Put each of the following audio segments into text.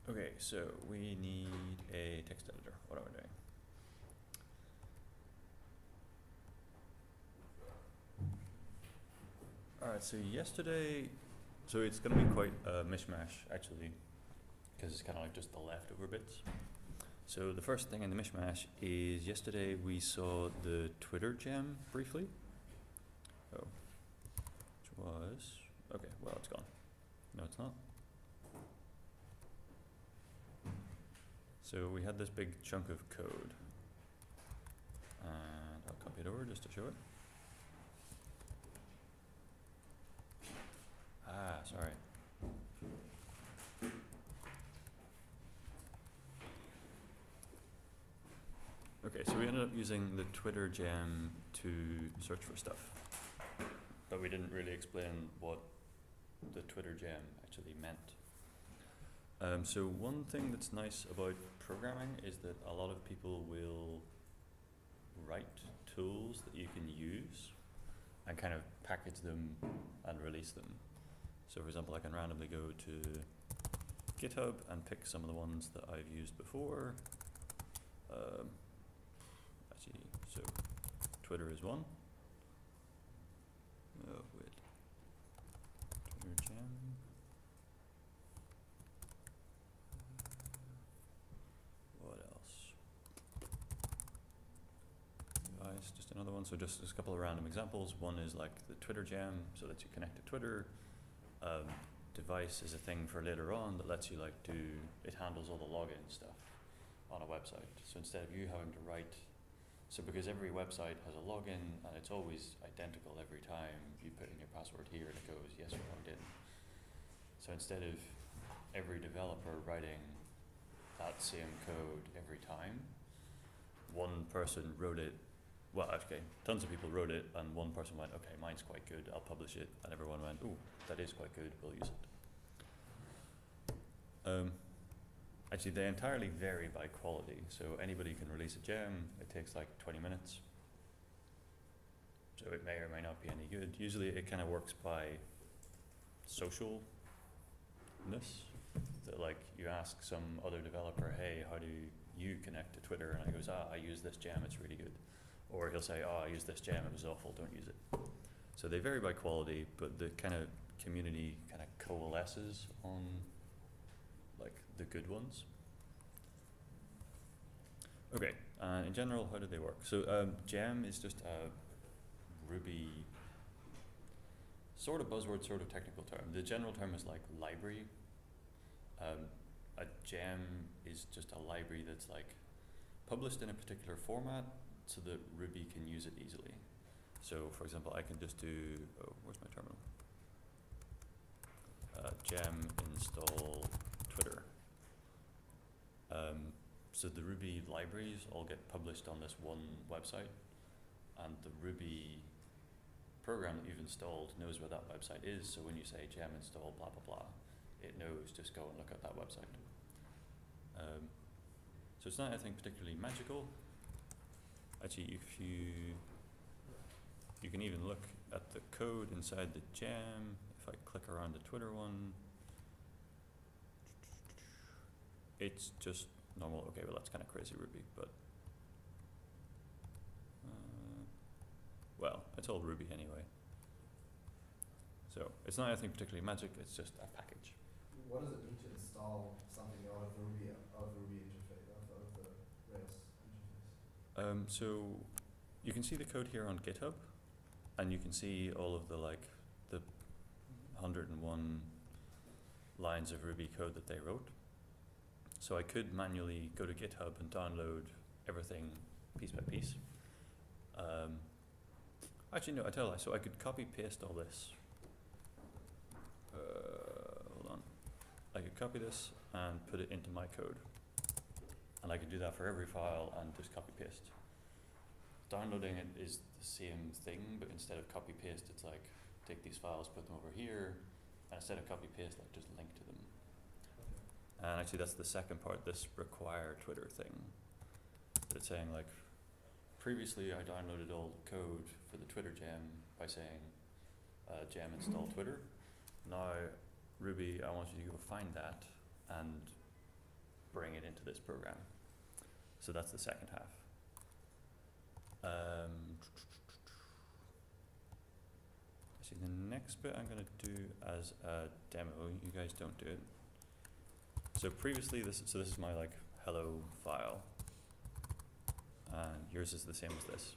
Okay, so we need a text editor. What are we doing? Alright, so yesterday, so it's going to be quite a mishmash actually, because it's kind of like just the leftover bits. So the first thing in the mishmash is yesterday we saw the Twitter gem briefly. Oh, which was, okay, well it's gone. No, it's not. So we had this big chunk of code, and I'll copy it over just to show it. Ah, sorry. Okay, so we ended up using the Twitter gem to search for stuff, but we didn't really explain what the Twitter gem actually meant. So one thing that's nice about programming is that a lot of people will write tools that you can use and kind of package them and release them. So for example, I can randomly go to GitHub and pick some of the ones that I've used before. Actually, so Twitter is one. Oh, wait. Twitter gem. What else? Guys, just another one. So just a couple of random examples. One is like the Twitter gem, so lets you connect to Twitter. Device is a thing for later on that lets you like it handles all the login stuff on a website. So instead of you having to write, so because every website has a login and it's always identical every time you put in your password here and it goes, yes, you're logged in. So instead of every developer writing that same code every time, one person wrote it. Well, okay, tons of people wrote it, and one person went, okay, mine's quite good, I'll publish it, and everyone went, ooh, that is quite good, we'll use it. Actually, they entirely vary by quality, so anybody can release a gem, it takes like 20 minutes, so it may or may not be any good. Usually it kind of works by socialness, that like you ask some other developer, hey, how do you connect to Twitter, and I goes, I use this gem, it's really good. Or he'll say, oh, I used this gem, it was awful, don't use it. So they vary by quality, but the kind of community kind of coalesces on like the good ones. Okay, in general, how do they work? So gem is just a Ruby sort of buzzword, sort of technical term. The general term is like library. A gem is just a library that's like published in a particular format, so that Ruby can use it easily. So for example, I can just do, oh, where's my terminal? Gem install Twitter. So the Ruby libraries all get published on this one website, and the Ruby program that you've installed knows where that website is, so when you say gem install blah blah blah, it knows just go and look at that website. So it's not anything particularly magical. Actually, if you can even look at the code inside the gem. If I click around the Twitter one, it's just normal. Okay, well that's kind of crazy Ruby, but well, it's all Ruby anyway. So it's not anything particularly magic. It's just a package. What does it mean to install something out of the Ruby interface, out of the Rails interface? So you can see the code here on GitHub, and you can see all of the like the 101 lines of Ruby code that they wrote. So I could manually go to GitHub and download everything piece by piece. Actually, no, I tell a lie. So I could copy paste all this. Hold on. I could copy this and put it into my code, and I could do that for every file and just copy paste. Downloading it is the same thing, but instead of copy paste, it's like take these files, put them over here, and instead of copy paste, like just link to them. And actually, that's the second part, this require Twitter thing. But it's saying like, previously I downloaded all the code for the Twitter gem by saying gem install Twitter. Now Ruby, I want you to go find that and bring it into this program. So that's the second half. Actually, the next bit I'm going to do as a demo. You guys don't do it. So previously, this is my like hello file, and yours is the same as this.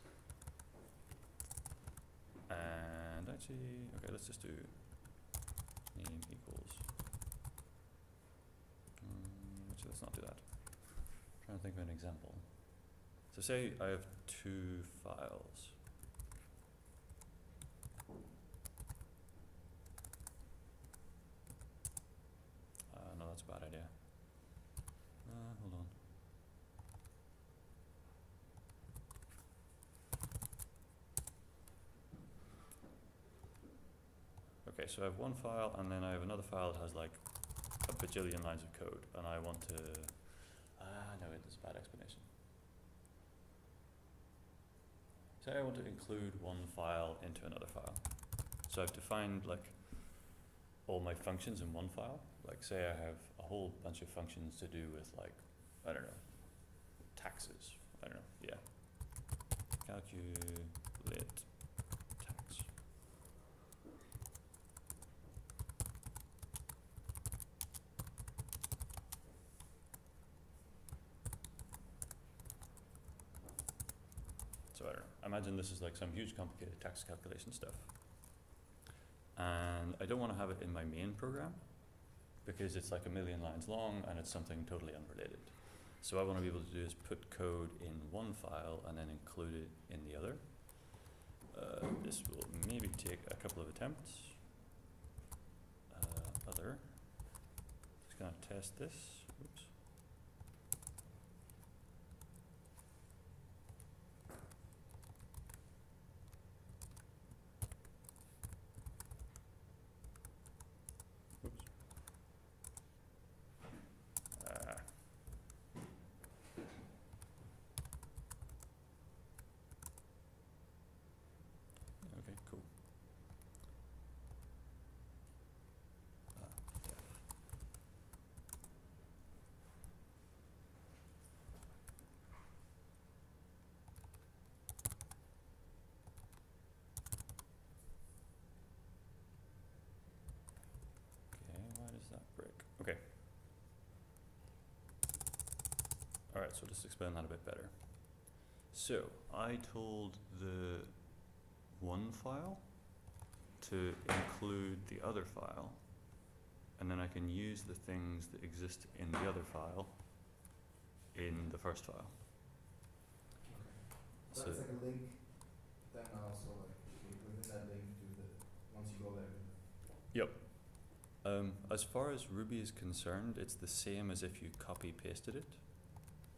And actually, okay, let's just do name equals. Actually, let's not do that. I'm trying to think of an example. So say I have two files. No, that's a bad idea. Hold on. Okay, so I have one file, and then I have another file that has like a bajillion lines of code, and I want to. No, it's a bad explanation. Say I want to include one file into another file. So I've defined like all my functions in one file. Like say I have a whole bunch of functions to do with like, I don't know, taxes. I don't know, yeah. Calculate tax. So I don't know, imagine this is like some huge complicated tax calculation stuff. And I don't want to have it in my main program because it's like a million lines long and it's something totally unrelated. So what I want to be able to do is put code in one file and then include it in the other. This will maybe take a couple of attempts. Other. Just gonna test this. Oops. Oops. Okay, cool. Okay, why does that break? Okay. Alright, so just explain that a bit better. So, I told the one file to include the other file, and then I can use the things that exist in the other file in the first file. Okay. So it's like a link, then also like within that link do the, once you go there. Yep. As far as Ruby is concerned, it's the same as if you copy pasted it.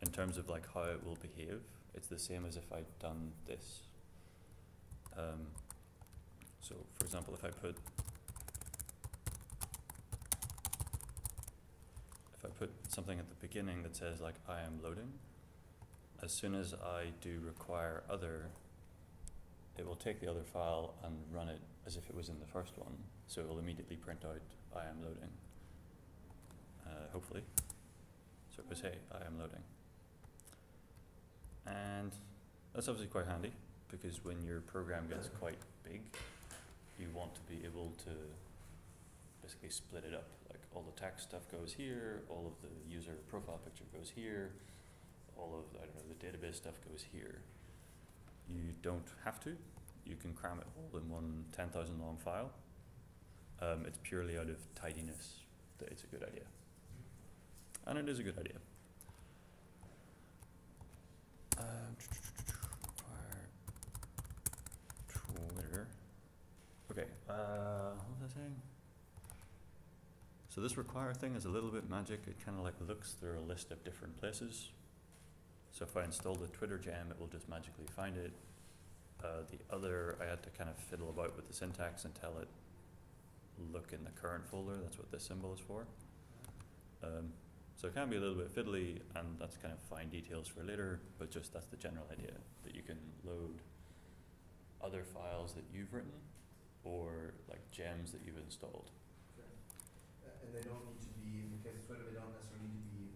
In terms of like how it will behave, it's the same as if I'd done this. So for example, if I put something at the beginning that says like I am loading, as soon as I do require other, it will take the other file and run it as if it was in the first one. So it will immediately print out I am loading, hopefully. So it goes, hey, I am loading. And that's obviously quite handy because when your program gets quite big, you want to be able to basically split it up. Like all the tax stuff goes here, all of the user profile picture goes here, all of, I don't know, the database stuff goes here. You don't have to. You can cram it all in one 10,000 long file. It's purely out of tidiness that it's a good idea. And it is a good idea. Require Twitter. Okay, what was I saying? So this require thing is a little bit magic. It kind of like looks through a list of different places. So if I install the Twitter gem, it will just magically find it. The other, I had to kind of fiddle about with the syntax and tell it look in the current folder. That's what this symbol is for. So it can be a little bit fiddly, and that's kind of fine details for later, but just that's the general idea, that you can load other files that you've written or like gems that you've installed. Okay. And they don't need to be, in the case of Twitter, they don't necessarily need to be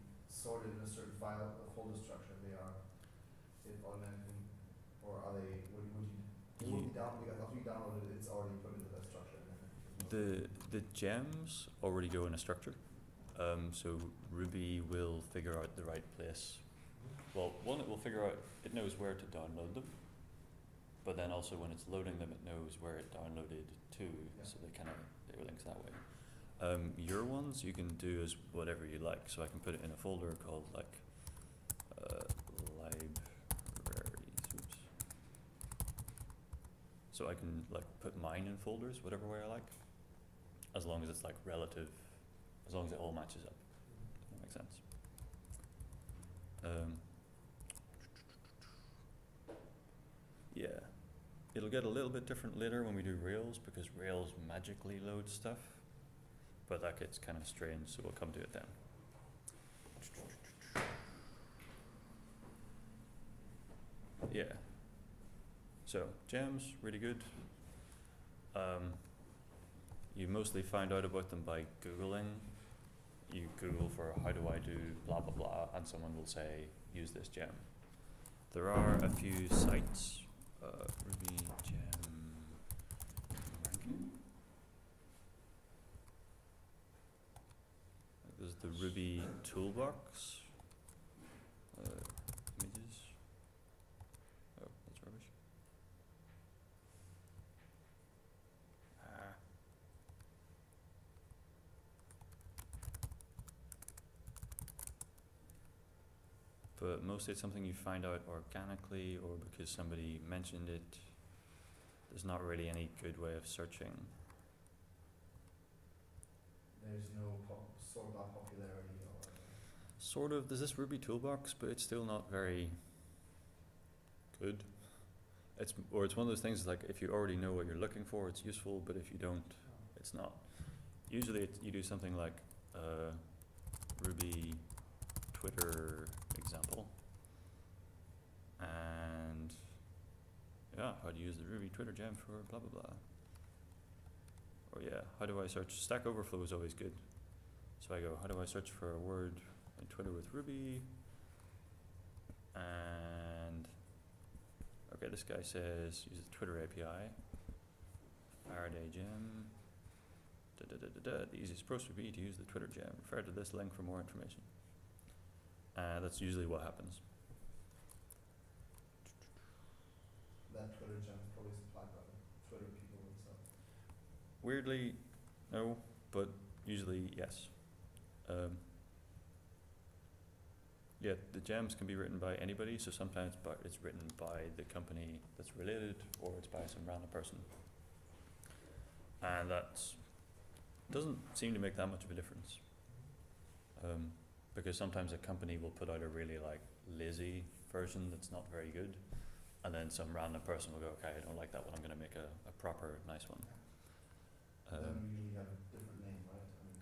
sorted in a certain file, a folder structure, they are, it automatically, or are they, would you, it would be down, because after you download it, it's already put into that structure and then The gems already go in a structure, so Ruby will figure out the right place. Well, one, it will figure out, it knows where to download them, but then also when it's loading them, it knows where it downloaded to, so they link that way. Your ones you can do as whatever you like, so I can put it in a folder called like libraries. Oops. So I can like put mine in folders whatever way I like, as long as it's like relative, as long as it all matches up. If that makes sense. Yeah, it'll get a little bit different later when we do Rails, because Rails magically loads stuff, but that gets kind of strange, so we'll come to it then. Yeah, so gems, really good. You mostly find out about them by Googling. You Google for how do I do blah blah blah, and someone will say use this gem. There are a few sites, Ruby gem ranking. There's the Ruby toolbox. Images. Oh, that's rubbish. But mostly it's something you find out organically or because somebody mentioned it. There's not really any good way of searching. there's no sort of popularity or. Sort of, there's this Ruby toolbox, but it's still not very good. It's one of those things like if you already know what you're looking for, it's useful, but if you don't, it's not. Usually you do something like Ruby Twitter example, and yeah, how to use the Ruby Twitter gem for blah blah blah. Or yeah, how do I search? Stack Overflow is always good. So I go, how do I search for a word in Twitter with Ruby? And okay, this guy says use the Twitter API. Faraday gem. The easiest approach would be to use the Twitter gem. Refer to this link for more information. That's usually what happens. That Twitter gem is probably supplied by the Twitter people themselves. Weirdly, no, but usually yes. Yeah, the gems can be written by anybody, so sometimes it's written by the company that's related, or it's by some random person. And that doesn't seem to make that much of a difference. Because sometimes a company will put out a really like lazy version that's not very good, and then some random person will go, okay, I don't like that one, I'm going to make a proper nice one. Then we usually have a different name, right? I mean,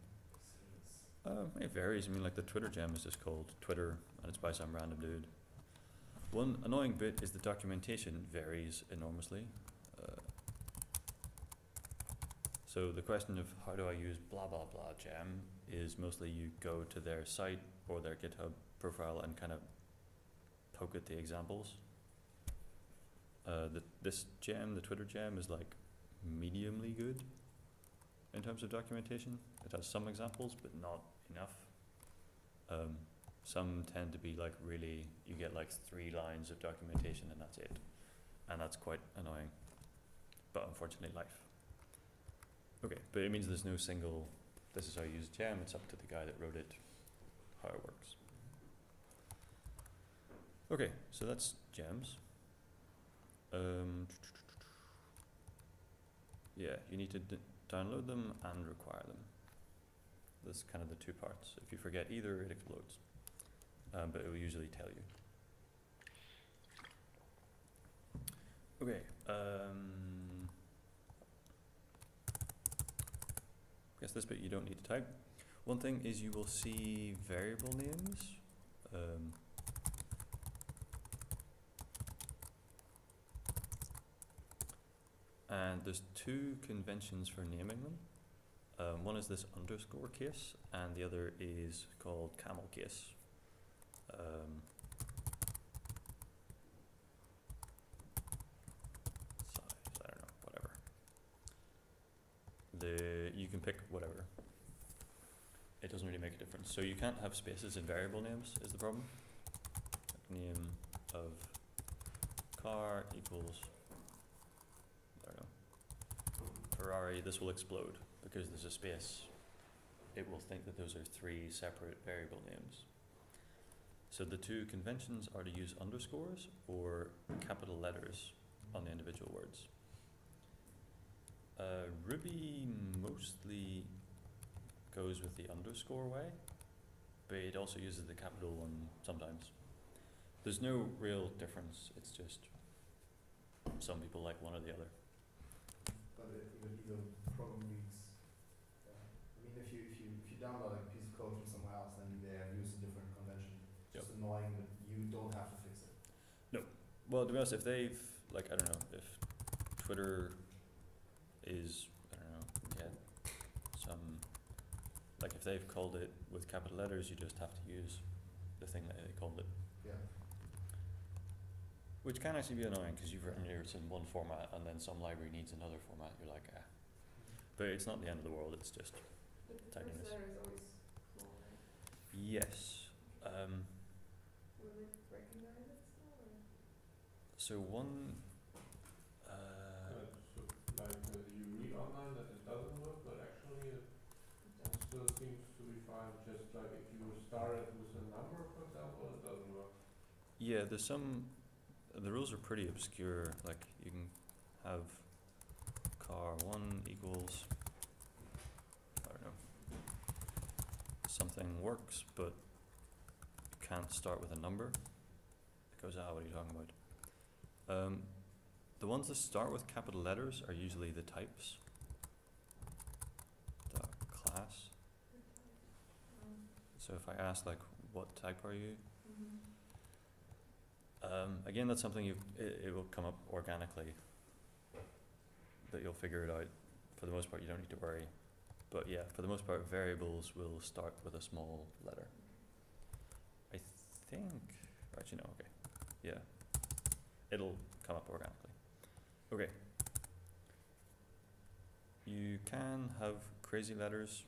it's It varies. I mean, like the Twitter gem is just called Twitter, and it's by some random dude. One annoying bit is the documentation varies enormously. So the question of how do I use blah blah blah gem is mostly you go to their site or their GitHub profile and kind of poke at the examples. This gem, the Twitter gem, is like mediumly good in terms of documentation. It has some examples, but not enough. Some tend to be like really, you get like 3 lines of documentation and that's it. And that's quite annoying. But unfortunately, life. Okay, but it means there's no single, this is how you use gem, it's up to the guy that wrote it, how it works. Okay, so that's gems. Yeah, you need to download them and require them. That's kind of the 2 parts. If you forget either, it explodes. But it will usually tell you. Okay, guess this bit you don't need to type. One thing is you will see variable names. And there's 2 conventions for naming them. One is this underscore case, and the other is called camel case. size, I don't know, whatever. You can pick whatever. It doesn't really make a difference. So you can't have spaces in variable names is the problem. Like name of car equals, I don't know, Ferrari. This will explode because there's a space. It will think that those are three separate variable names. So the two conventions are to use underscores or capital letters on the individual words. Ruby mostly goes with the underscore way, but it also uses the capital one sometimes. There's no real difference, it's just some people like one or the other. But either program reads, I mean, if you download a piece of code from somewhere else, then they have used a different convention. It's just annoying, but you don't have to fix it. No. Well, to be honest, if they've, like, I don't know, if Twitter is, I don't know, get some, like if they've called it with capital letters, you just have to use the thing that they called it. Yeah. Which can actually be annoying because you've written yours in one format and then some library needs another format. You're like, ah. But it's not the end of the world, it's just tidiness. The first letter is always small, right? Yes. Will it recognize it still? Or? So one, So like you read online that it doesn't work, but actually it still seems to be fine. Just like if you start it with a number, for example, it doesn't work. yeah, there's some, the rules are pretty obscure. Like you can have car1 equals, I don't know, something works, but you can't start with a number. It goes, what are you talking about? The ones that start with capital letters are usually the types, the class. So if I ask like, what type are you? Again, that's something it will come up organically, that you'll figure it out. For the most part, you don't need to worry. But yeah, for the most part, variables will start with a small letter. I think, actually no, okay. Yeah, it'll come up organically. Okay. You can have crazy letters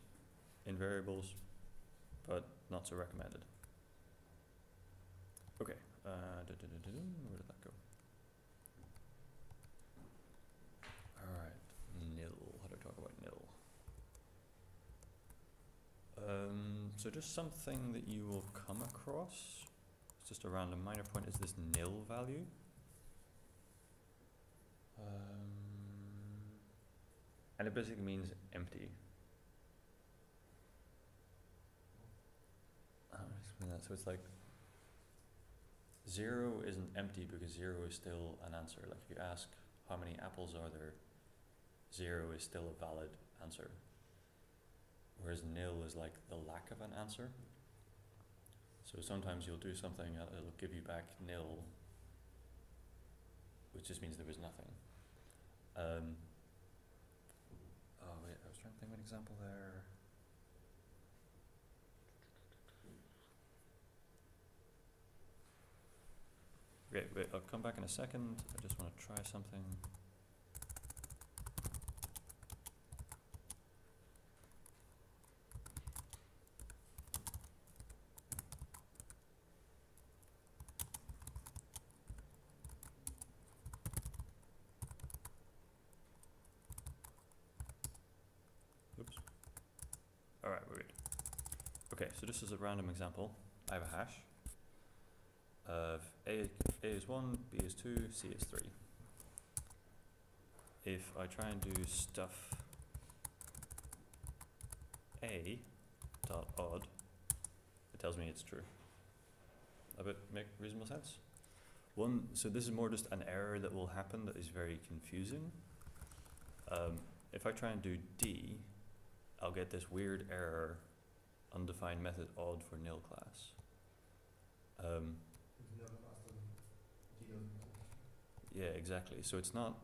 in variables, but not so recommended. Okay, where did that go? Alright, nil, how do I talk about nil? So just something that you will come across, it's just a random minor point, is this nil value. And it basically means empty. I'll explain that. So it's like 0 isn't empty because 0 is still an answer. Like if you ask how many apples are there, 0 is still a valid answer. Whereas nil is like the lack of an answer. So sometimes you'll do something and it'll give you back nil, which just means there was nothing. Oh wait, I was trying to think of an example there. Okay, wait, I'll come back in a second. I just want to try something. Oops. Alright, we're good. Okay, so this is a random example. I have a hash of A is 1, B is 2, C is 3. If I try and do stuff A dot odd, it tells me it's true. That would make reasonable sense? So this is more just an error that will happen that is very confusing. If I try and do D, I'll get this weird error, undefined method odd for nil class. Yeah, exactly. So it's not,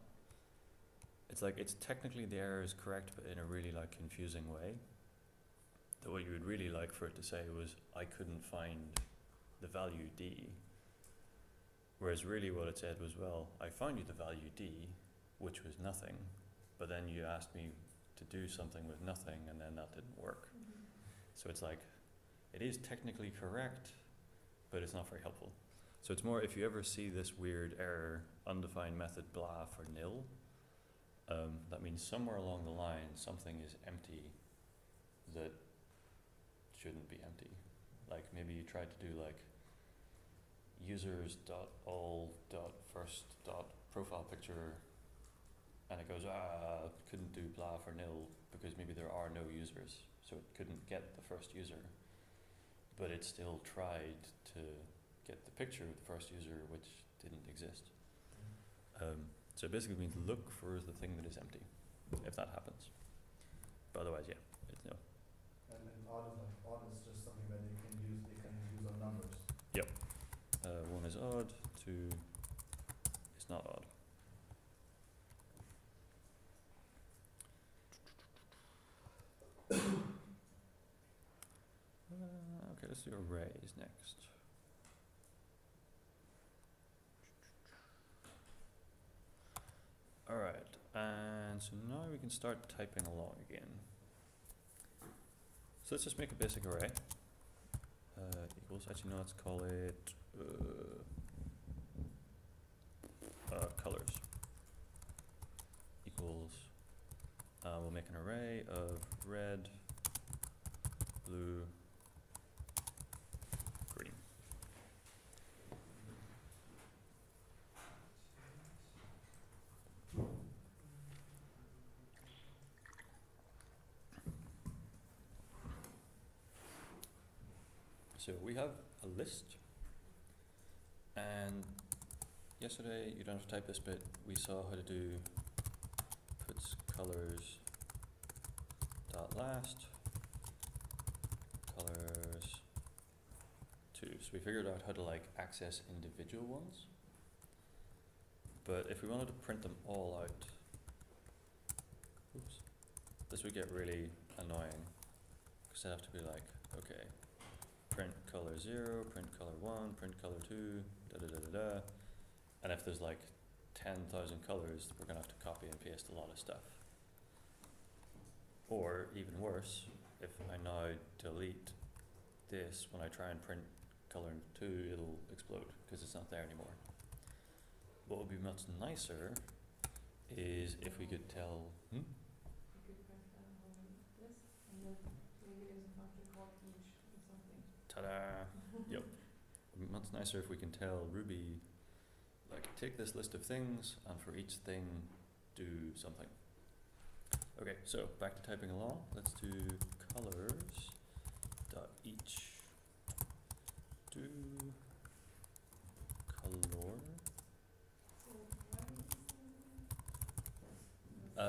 it's like, it's technically the error is correct, but in a really like confusing way. That what you would really like for it to say was, I couldn't find the value D. Whereas really what it said was, well, I found you the value D, which was nothing, but then you asked me to do something with nothing, and then that didn't work. So it's like, it is technically correct, but it's not very helpful. So it's more, if you ever see this weird error, undefined method blah for nil, that means somewhere along the line something is empty that shouldn't be empty. Like maybe you tried to do like users.all.first.profile picture, and it goes, couldn't do blah for nil because maybe there are no users, so it couldn't get the first user, but it still tried to get the picture of the first user, which didn't exist. So it basically means look for the thing that is empty, if that happens. But otherwise, yeah, it's no. And odd is just something that they can use on numbers. Yep. One is odd, two is not odd. Okay, let's do arrays next. Alright, and so now we can start typing along again. So let's just make a basic array. Equals, actually no, let's call it colors. Equals, we'll make an array of red, blue, green. So we have a list, and yesterday, you don't have to type this bit, we saw how to do puts colors dot last, colors 2. So we figured out how to like access individual ones, but if we wanted to print them all out, oops, this would get really annoying, because I'd have to be like, okay, print color 0, print color 1, print color 2, da da da da da. And if there's like 10,000 colors, we're gonna have to copy and paste a lot of stuff. Or even worse, if I now delete this, when I try and print color 2, it'll explode because it's not there anymore. What would be much nicer is if we could tell, You could print that whole list, and then maybe there's a function called each or something. ta-da, yep. It would be much nicer if we can tell Ruby, like, take this list of things, and for each thing, do something. Okay, so back to typing along. Let's do colors dot each do color. So why is I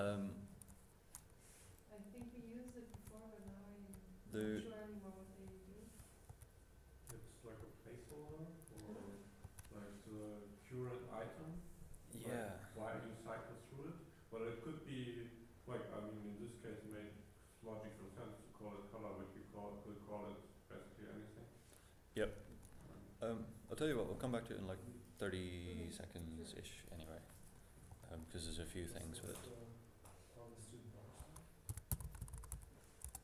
think we used it before, but now I'm not sure anymore what they do. It's like a placeholder or like the current item. yeah. Like why you cycle through it. But it could be like, I mean, in this case, it made logical sense to call it color, but you could call it basically anything. Yep. I'll tell you what, we'll come back to it in like 30 seconds-ish anyway, because there's a few things with it. All the student bars.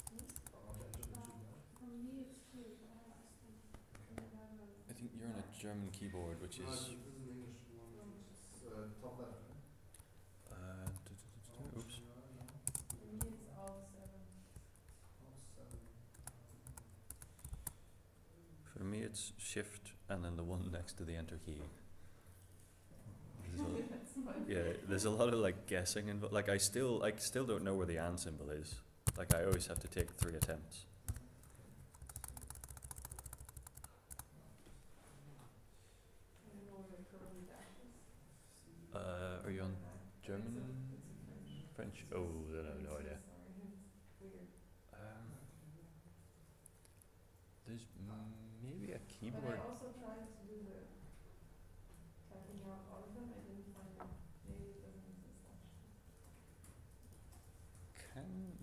Yes? I want to enter the student bar. For me it's true, but I asked them. I think you're on a German keyboard, which No, is this is an English one. It's top left, right? oops. For me it's all 7. For me, it's shift and then the one next to the enter key. There's a- That's my yeah, there's a lot of like guessing involved. Like I still don't know where the and symbol is. Like I always have to take 3 attempts. I don't know where the curly dash is. Are you on German? It's a French. French? Oh, then I have no idea. Sorry, it's weird. There's maybe a But keyboard. I also tried to do the typing out all of them. I didn't find them. Maybe it doesn't exist actually.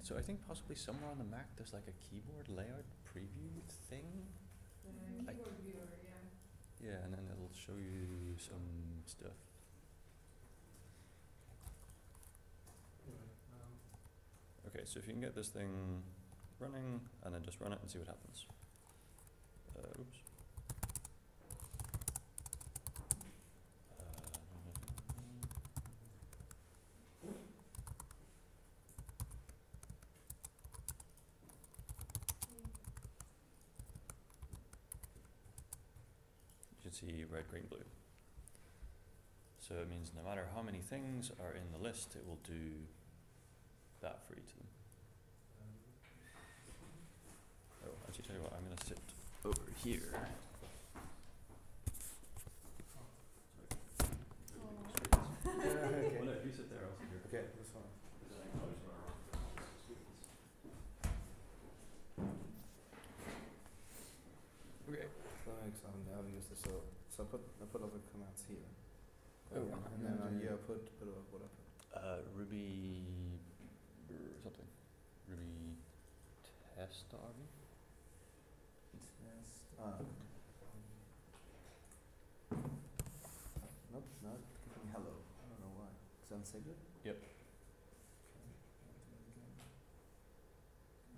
So I think possibly somewhere on the Mac there's like a keyboard layout preview thing. The I- keyboard viewer, yeah. Yeah, and then it'll show you some stuff. Anyway, Okay, so if you can get this thing running, and then just run it and see what happens. Oops. You should see red, green, blue. So it means no matter how many things are in the list, it will do that for each of them. Oh, actually, tell you what, I'm going to sit over here. Okay. Well, no, if you sit there, I'll sit here. Okay, that's fine. Okay. So I never used this. So I put all the commands here. Oh, and then here I put what I put. Ruby something. Ruby test RV? Test. Nope, not giving hello. I don't know why. Sounds so good. Yep. Okay.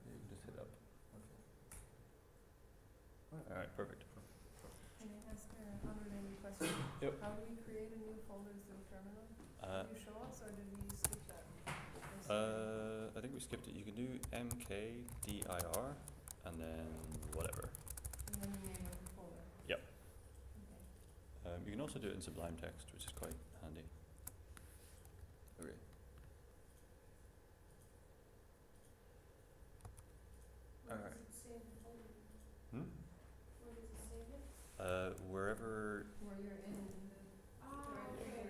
Yeah, you can just hit up. Okay. Alright, perfect. Can I ask a unrelated question? Yep. How do we create a new folder through terminal? Did you show us or did we skip that? I think we skipped it. You can do mkdir and then whatever. And then the name of the folder? Yep. Okay. You can also do it in Sublime Text, which is quite handy. Okay. Alright. Hmm? Wherever. Where you're in the directory.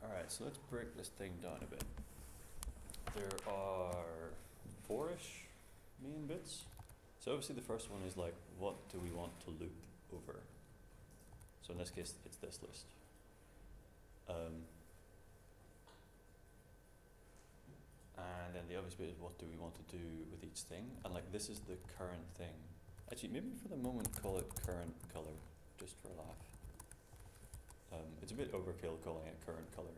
Alright, so let's break this thing down a bit. There are 4-ish main bits. So obviously the first one is like, what do we want to loop over? So in this case, it's this list. And then the obvious bit is what do we want to do with each thing? And like this is the current thing. Actually, maybe for the moment call it current color, just for a laugh. It's a bit overkill calling it current color.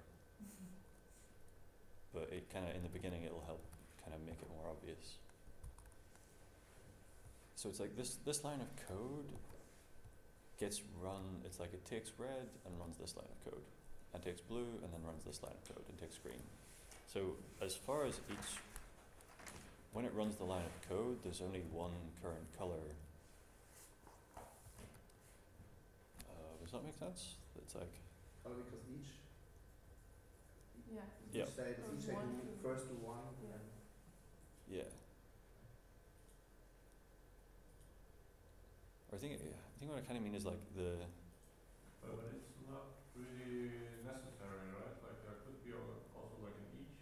But it kind of, in the beginning, it'll help kind of make it more obvious. So it's like this line of code gets run, it's like it takes red and runs this line of code, and takes blue and then runs this line of code, and takes green. So as far as when it runs the line of code, there's only one current color. Does that make sense? It's like, Because each Yeah. Yeah. state From each state one do to- first do one. And Yeah. then yeah. Or I think what I kind of mean is like but it's not really necessary, right? Like there could be also like an each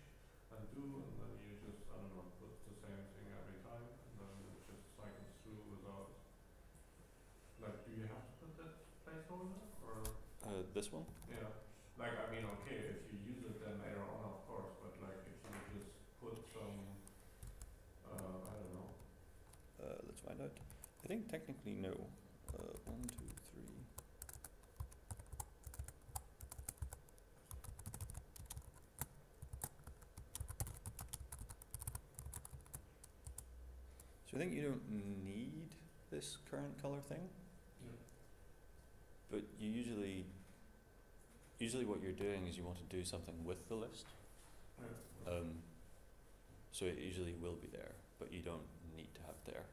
and do, and then you just, I don't know, put the same thing every time, and then it just cycles through without, like, do you have to put that placeholder, or? this one. Yeah, like, I mean, okay, if you use it then later on, of course, but like if you just put some, I don't know. Let's find out. I think technically no. 1, 2, 3. So I think you don't need this current color thing, Yeah. but you usually what you're doing is you want to do something with the list. Yeah. So it usually will be there, but you don't need to have it there.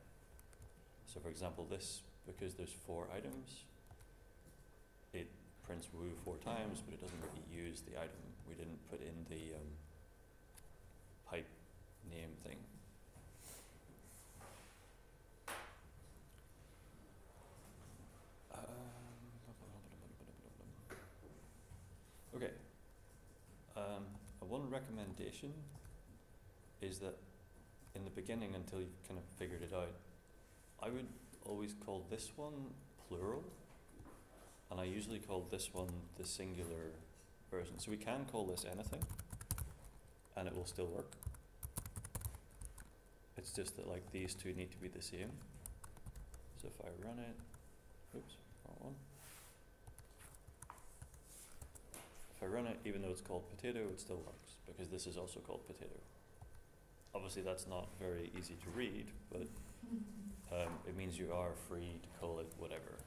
So for example, this, because there's 4 items, it prints woo 4 times, but it doesn't really use the item. We didn't put in the pipe name thing. Okay. One recommendation is that in the beginning, until you've kind of figured it out, I would always call this one plural, and I usually call this one the singular version. So we can call this anything, and it will still work. It's just that like these two need to be the same. So if I run it, oops, wrong one. If I run it, even though it's called potato, it still works because this is also called potato. Obviously that's not very easy to read, but it means you are free to call it whatever.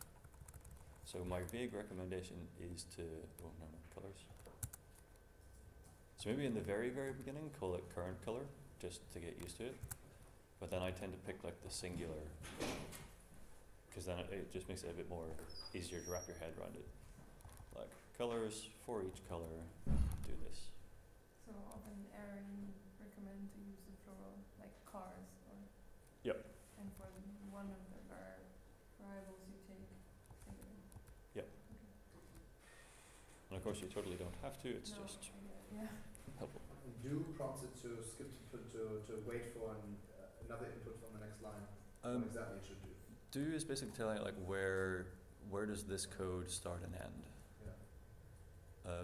So my big recommendation is to, oh no, colors. So maybe in the very, very beginning, call it current color, just to get used to it. But then I tend to pick like the singular, because then it just makes it a bit more easier to wrap your head around it. Like colors, for each color, do this. So often Aaron recommend to use the plural, like cars, or. Yep. And for one of the variables you take singular. Yep. Okay. And of course you totally don't have to, it's No, just I get it, yeah. helpful. Do prompts it to skip to wait for another input from the next line. What exactly it should do. Do is basically telling it like where does this code start and end. Yeah.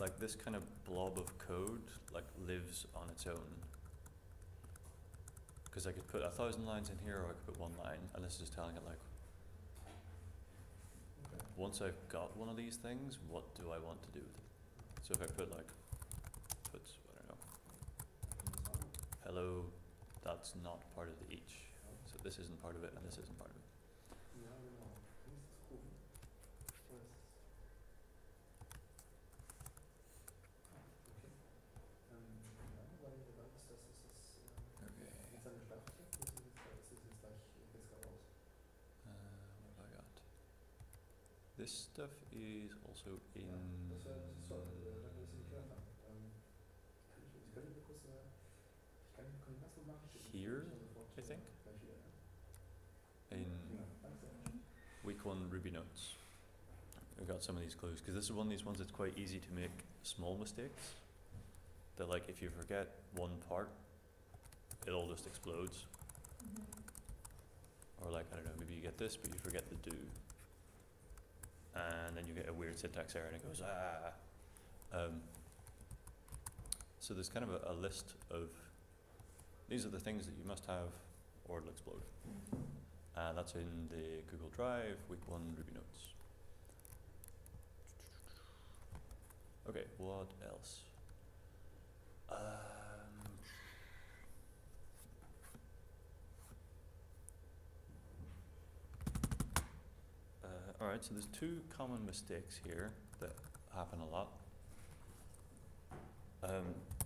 Like this kind of blob of code like lives on its own. Because I could put 1,000 lines in here, or I could put one line, and this is just telling it like, Okay. once I've got one of these things, what do I want to do with it? So if I put like, I don't know, hello, that's not part of the each. So this isn't part of it, and this isn't part of it. Ja, genau. Nächstes Rufen. Okay. Ja, weil dann ist das Okay. jetzt eine Sprachverkehr, ist es jetzt gleich raus. What have I got? This stuff is also in. Ja, das ist so, dass wir es geklärt haben. Sie können mir kurz, ich kann das so machen. Here, I think. Gleich wieder, ja. In Ja, danke sehr. week 1 Ruby notes. I've got some of these clues because this is one of these ones that's quite easy to make small mistakes. That like if you forget one part, it all just explodes. Or like I don't know, maybe you get this but you forget the do, and then you get a weird syntax error and it goes ah. So there's kind of a list of these are the things that you must have or it'll explode. That's in the Google Drive week 1 Ruby notes. Okay, what else? Alright, so there's two common mistakes here that happen a lot.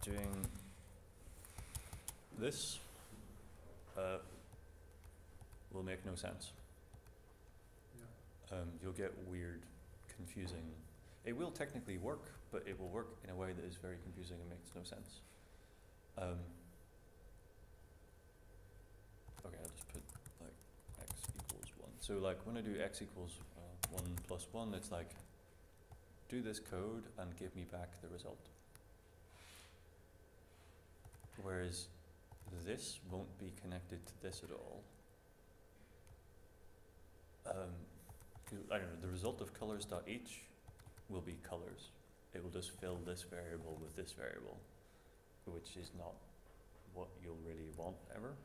Doing this will make no sense. Yeah. You'll get weird, confusing. It will technically work, but it will work in a way that is very confusing and makes no sense. Okay, I'll just put like x equals 1. So like when I do x equals 1 plus 1, it's like do this code and give me back the result. Whereas this won't be connected to this at all. I don't know, the result of colors.each will be colors. It will just fill this variable with this variable, which is not what you'll really want ever.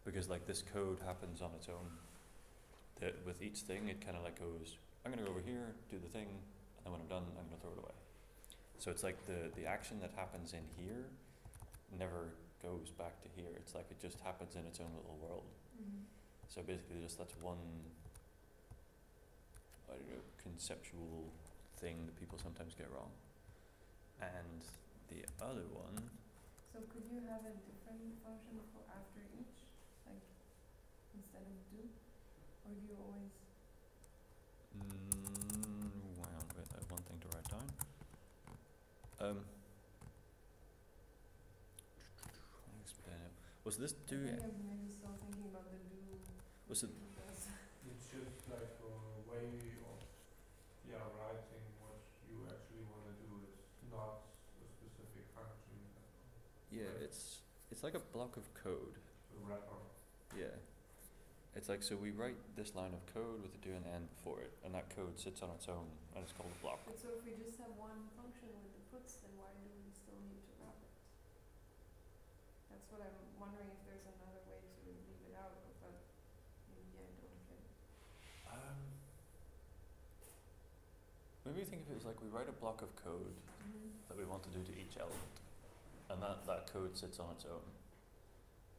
Because like this code happens on its own. That with each thing it kind of like goes, I'm gonna go over here, do the thing, and then when I'm done, I'm gonna throw it away. So it's like the action that happens in here never goes back to here. It's like it just happens in its own little world. So basically just that's one, I don't know, conceptual thing that people sometimes get wrong. And the other one, So could you have a different function for after each, like instead of do, or do you always? Hang on, wait, I have one thing to write down. Explain it. Was this do? I think I'm maybe still thinking about the do. Was it? Because It's just like a way of writing what you actually want to do. It's not a specific function. Yeah, it's like a block of code. A wrapper. Yeah. It's like, so we write this line of code with the do and the end before it, and that code sits on its own, and it's called a block. But so if we just have one function with the puts, then why do we still need to wrap it? That's Maybe think of it as like we write a block of code that we want to do to each element, and that code sits on its own.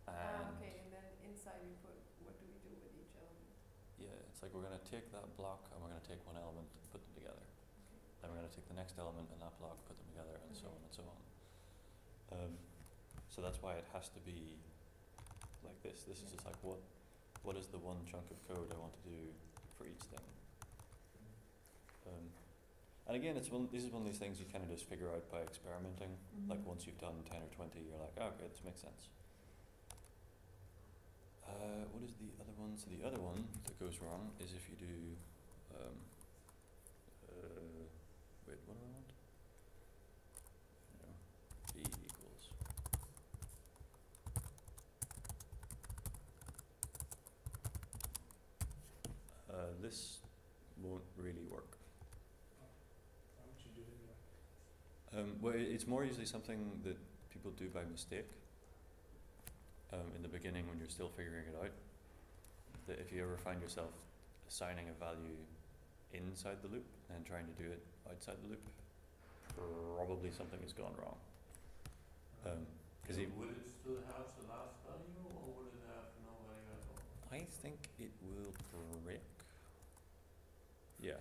And okay, and then inside we put what do we do with each element? yeah, it's like we're going to take that block and we're going to take one element and put them together. Okay. Then we're going to take the next element in that block, put them together, and so Okay. on and so on. So that's why it has to be like this. This is Yeah. just like what is the one chunk of code I want to do for each thing. And again, this is one of these things you kind of just figure out by experimenting. Like once you've done 10 or 20, you're like, oh, okay, this makes sense. What is the other one? So the other one that goes wrong is if you do, wait, what do I want? No, b equals. This won't really work. Why would you do it anyway? Well, it's more usually something that people do by mistake. In the beginning when you're still figuring it out, that if you ever find yourself assigning a value inside the loop and trying to do it outside the loop, probably something has gone wrong. Because would it still have the last value, or would it have no value at all? I think it will break. Yeah.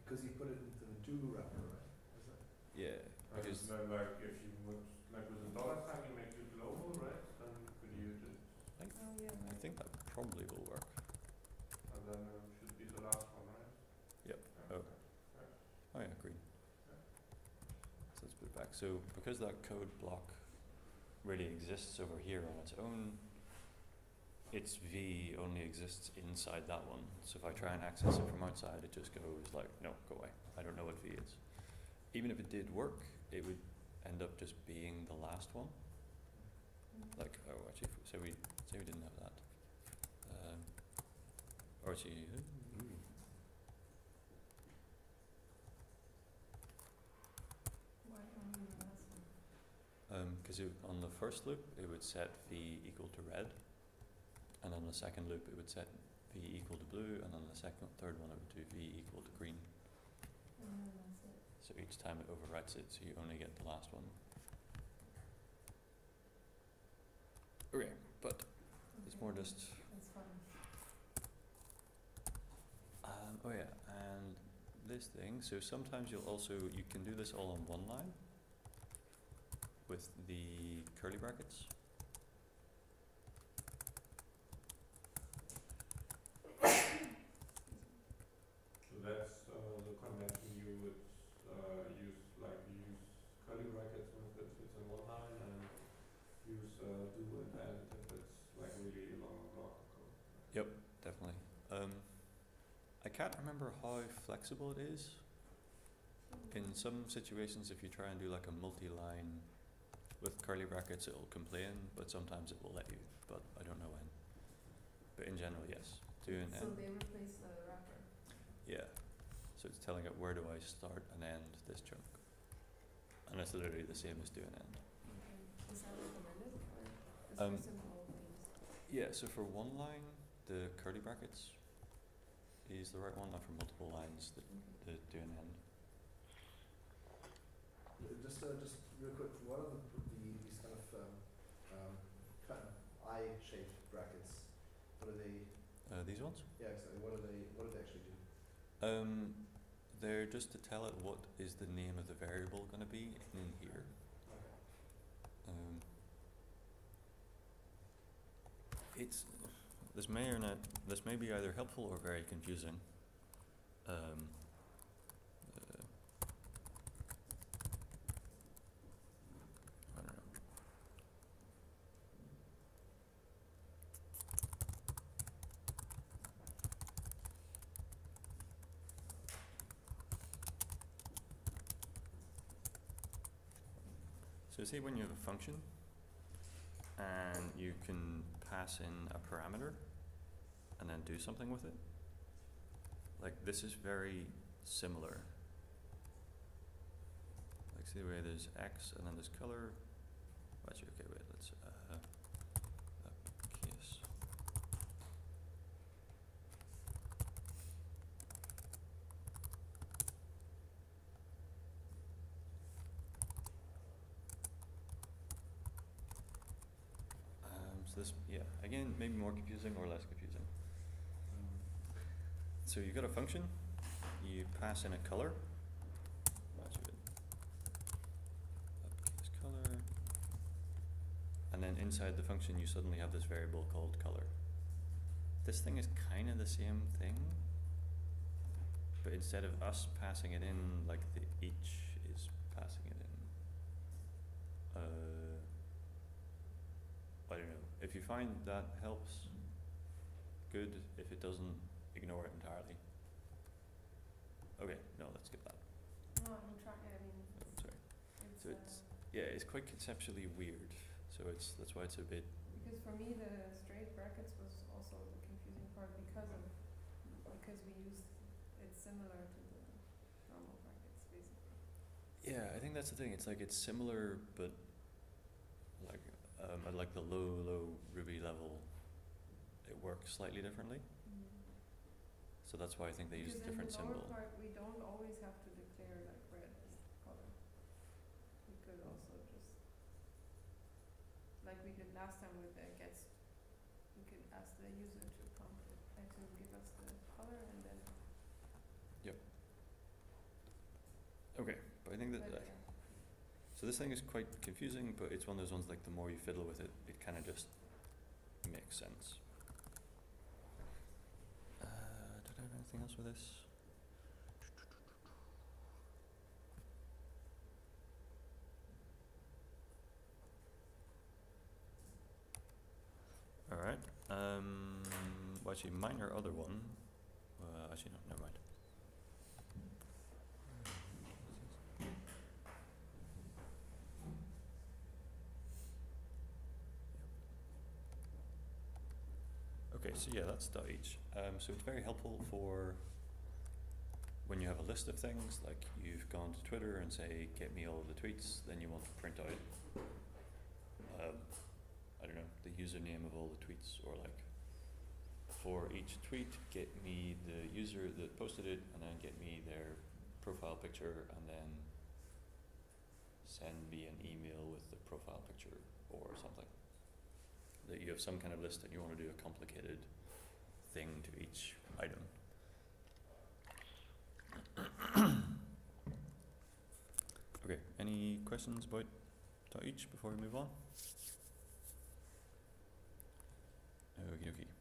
Because you put it into the do wrapper, right? Is that? Yeah. Because Then like if you would, like with a dollar sign you make it global, right? Then could you just, Oh yeah. I think that probably will work. and then should be the last one, right? Yep. Yeah, Oh. okay. Oh yeah, agreed. Yeah. So let's put it back. So because that code block really exists over here on its own, its V only exists inside that one. So if I try and access it from outside, it just goes like, no, go away. I don't know what V is. Even if it did work, it would end up just being the last one. Like, oh, actually, say we didn't have that. Or actually, Why only the last one? because on the first loop, it would set V equal to red. And on the second loop, it would set V equal to blue. And on the third one, it would do V equal to green. And then that's it. So each time it overwrites it, so you only get the last one. Okay, but it's more just. That's fine. Oh yeah, and this thing. So sometimes you can do this all on one line with the curly brackets. So that's the convention you would use, like you use curly brackets if it's in one line, and use do and end if it's like really long block of code. Yep, definitely. I can't remember how flexible it is. In some situations, if you try and do like a multi-line with curly brackets, it'll complain, but sometimes it will let you, but I don't know when. But in general, yes. Do and So end. they replace the wrapper. Yeah. So it's telling it where do I start and end this chunk. And it's literally the same as do and end. Okay. Is that recommended or is Um, for simple things? Yeah, so for one line, the curly brackets is the right one, and for multiple lines, the do and end. Just real quick, what are these kind of eye-shaped brackets? What are they? These ones? Yeah, exactly. What do they actually do? They're just to tell it what is the name of the variable going to be in here. Okay. This may be either helpful or very confusing. I don't know. So see when you have a function and you can pass in a parameter and then do something with it. Like this is very similar. Like see the way there's X and then there's color. Actually, okay, wait, let's uppercase. So this, yeah, again, maybe more confusing or less confusing. So you've got a function, you pass in a color, uppercase color, and then inside the function you suddenly have this variable called color. This thing is kind of the same thing, but instead of us passing it in, like the each is passing it in. I don't know. If you find that helps, good. If it doesn't, ignore it entirely. Okay, no, let's skip that. No, I'm trying, I mean, Oh, sorry. it's, So yeah, it's quite conceptually weird. So that's why it's a bit. because for me the straight brackets was also the confusing part because we used it similar to the normal brackets basically. Yeah, I think that's the thing. It's like it's similar, but like at like the low Ruby level, it works slightly differently. So that's why I think they use a different symbol. Because in the lower part we don't always have to declare like red as the color. We could also just, like we did last time with the gets, we could ask the user to to give us the color and then. Okay, but I think that. So this thing is quite confusing, but it's one of those ones like the more you fiddle with it, it kind of just makes sense. Did I have anything else with this? Alright, well actually minor other one, actually no, never mind. Okay, so yeah, that's .h. So it's very helpful for when you have a list of things, like you've gone to Twitter and say, get me all of the tweets, then you want to print out, I don't know, the username of all the tweets, or like, for each tweet, get me the user that posted it, and then get me their profile picture, and then send me an email with the profile picture, or something. That you have some kind of list and you want to do a complicated thing to each item. Okay, any questions about .h before we move on? Okie dokie.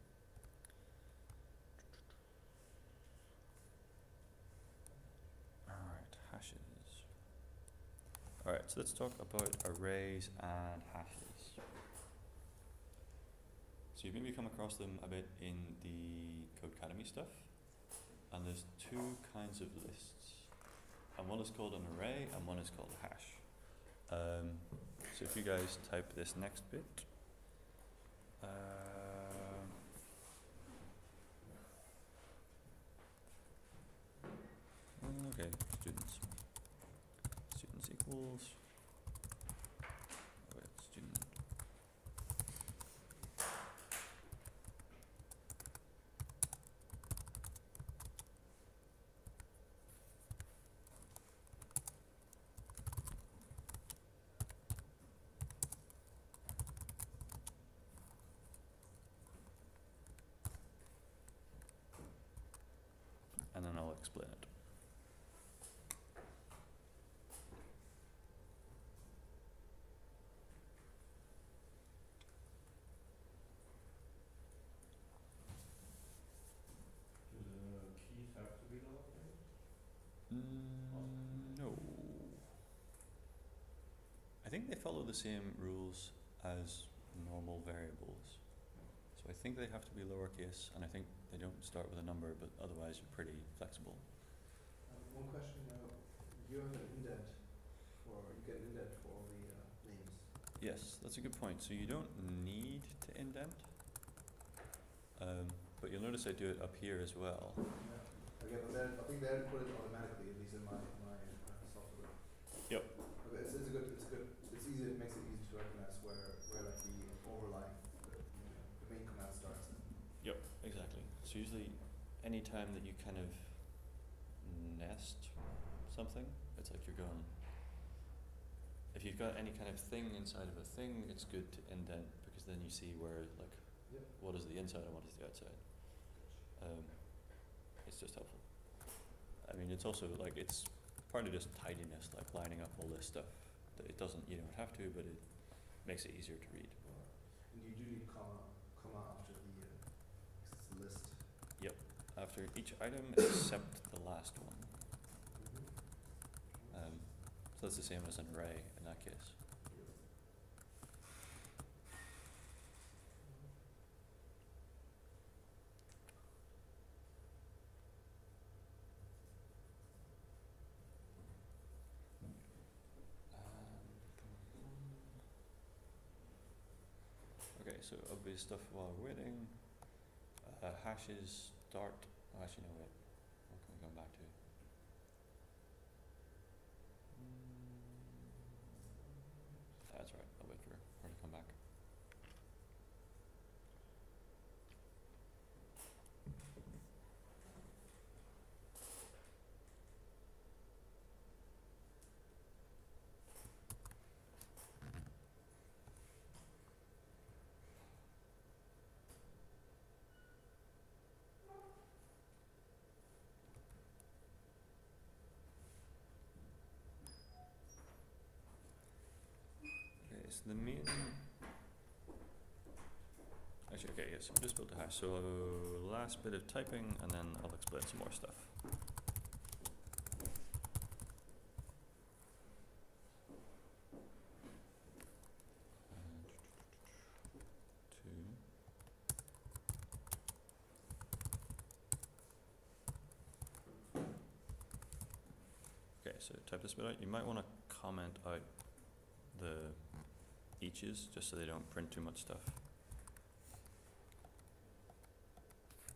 Alright, hashes. Alright, so let's talk about arrays and hashes. So you've maybe come across them a bit in the Codecademy stuff, and there's two kinds of lists, and one is called an array and one is called a hash. So if you guys type this next bit, okay, students equals, student. And then I'll explain it. Do the keys have to be lowercase? No. I think they follow the same rules as normal variables. So I think they have to be lowercase, and I think they don't start with a number, but otherwise you're pretty flexible. One question, you have an indent you get an indent for all the names. Yes, that's a good point. So you don't need to indent, but you'll notice I do it up here as well. Yeah. Okay, but then I think they put it automatically, at least in my software. Yep. Okay, it's easy. It makes it easy to recognize where like the overlying the main command starts. Yep, exactly. So usually, any time that you kind of nest something, it's like you're going. If you've got any kind of thing inside of a thing, it's good to indent because because then you see where, like, Yep. what is the inside and what is the outside. It's just helpful. I mean, it's also like, it's partly just tidiness, like lining up all this stuff. That it doesn't, you don't have to, but it makes it easier to read. And you do need comma after the, cause it's a list. After each item except the last one. So that's the same as an array in that case. Okay, so obvious stuff while we're waiting. Hashes start. Oh, actually, no, wait. What can we go back to? That's right. I'll wait for her to come back. Okay, so the main. Actually, okay, yes, we just built a hash. So last bit of typing, and then I'll explain some more stuff. Okay, so type this bit out. You might want to comment out the eaches just so they don't print too much stuff.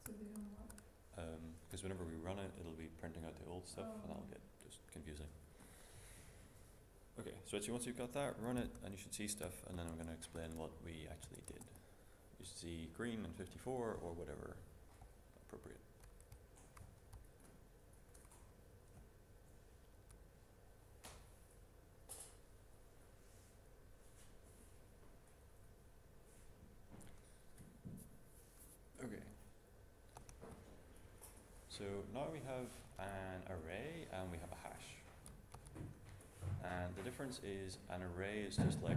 So they don't what? Because whenever we run it, it'll be printing out the old stuff, and Oh. that'll get just confusing. Okay, so actually once you've got that, run it, and you should see stuff, and then I'm going to explain what we actually did. You should see green and 54, or whatever appropriate. Okay. So now we have an array and we have a hash. And the difference is an array is just like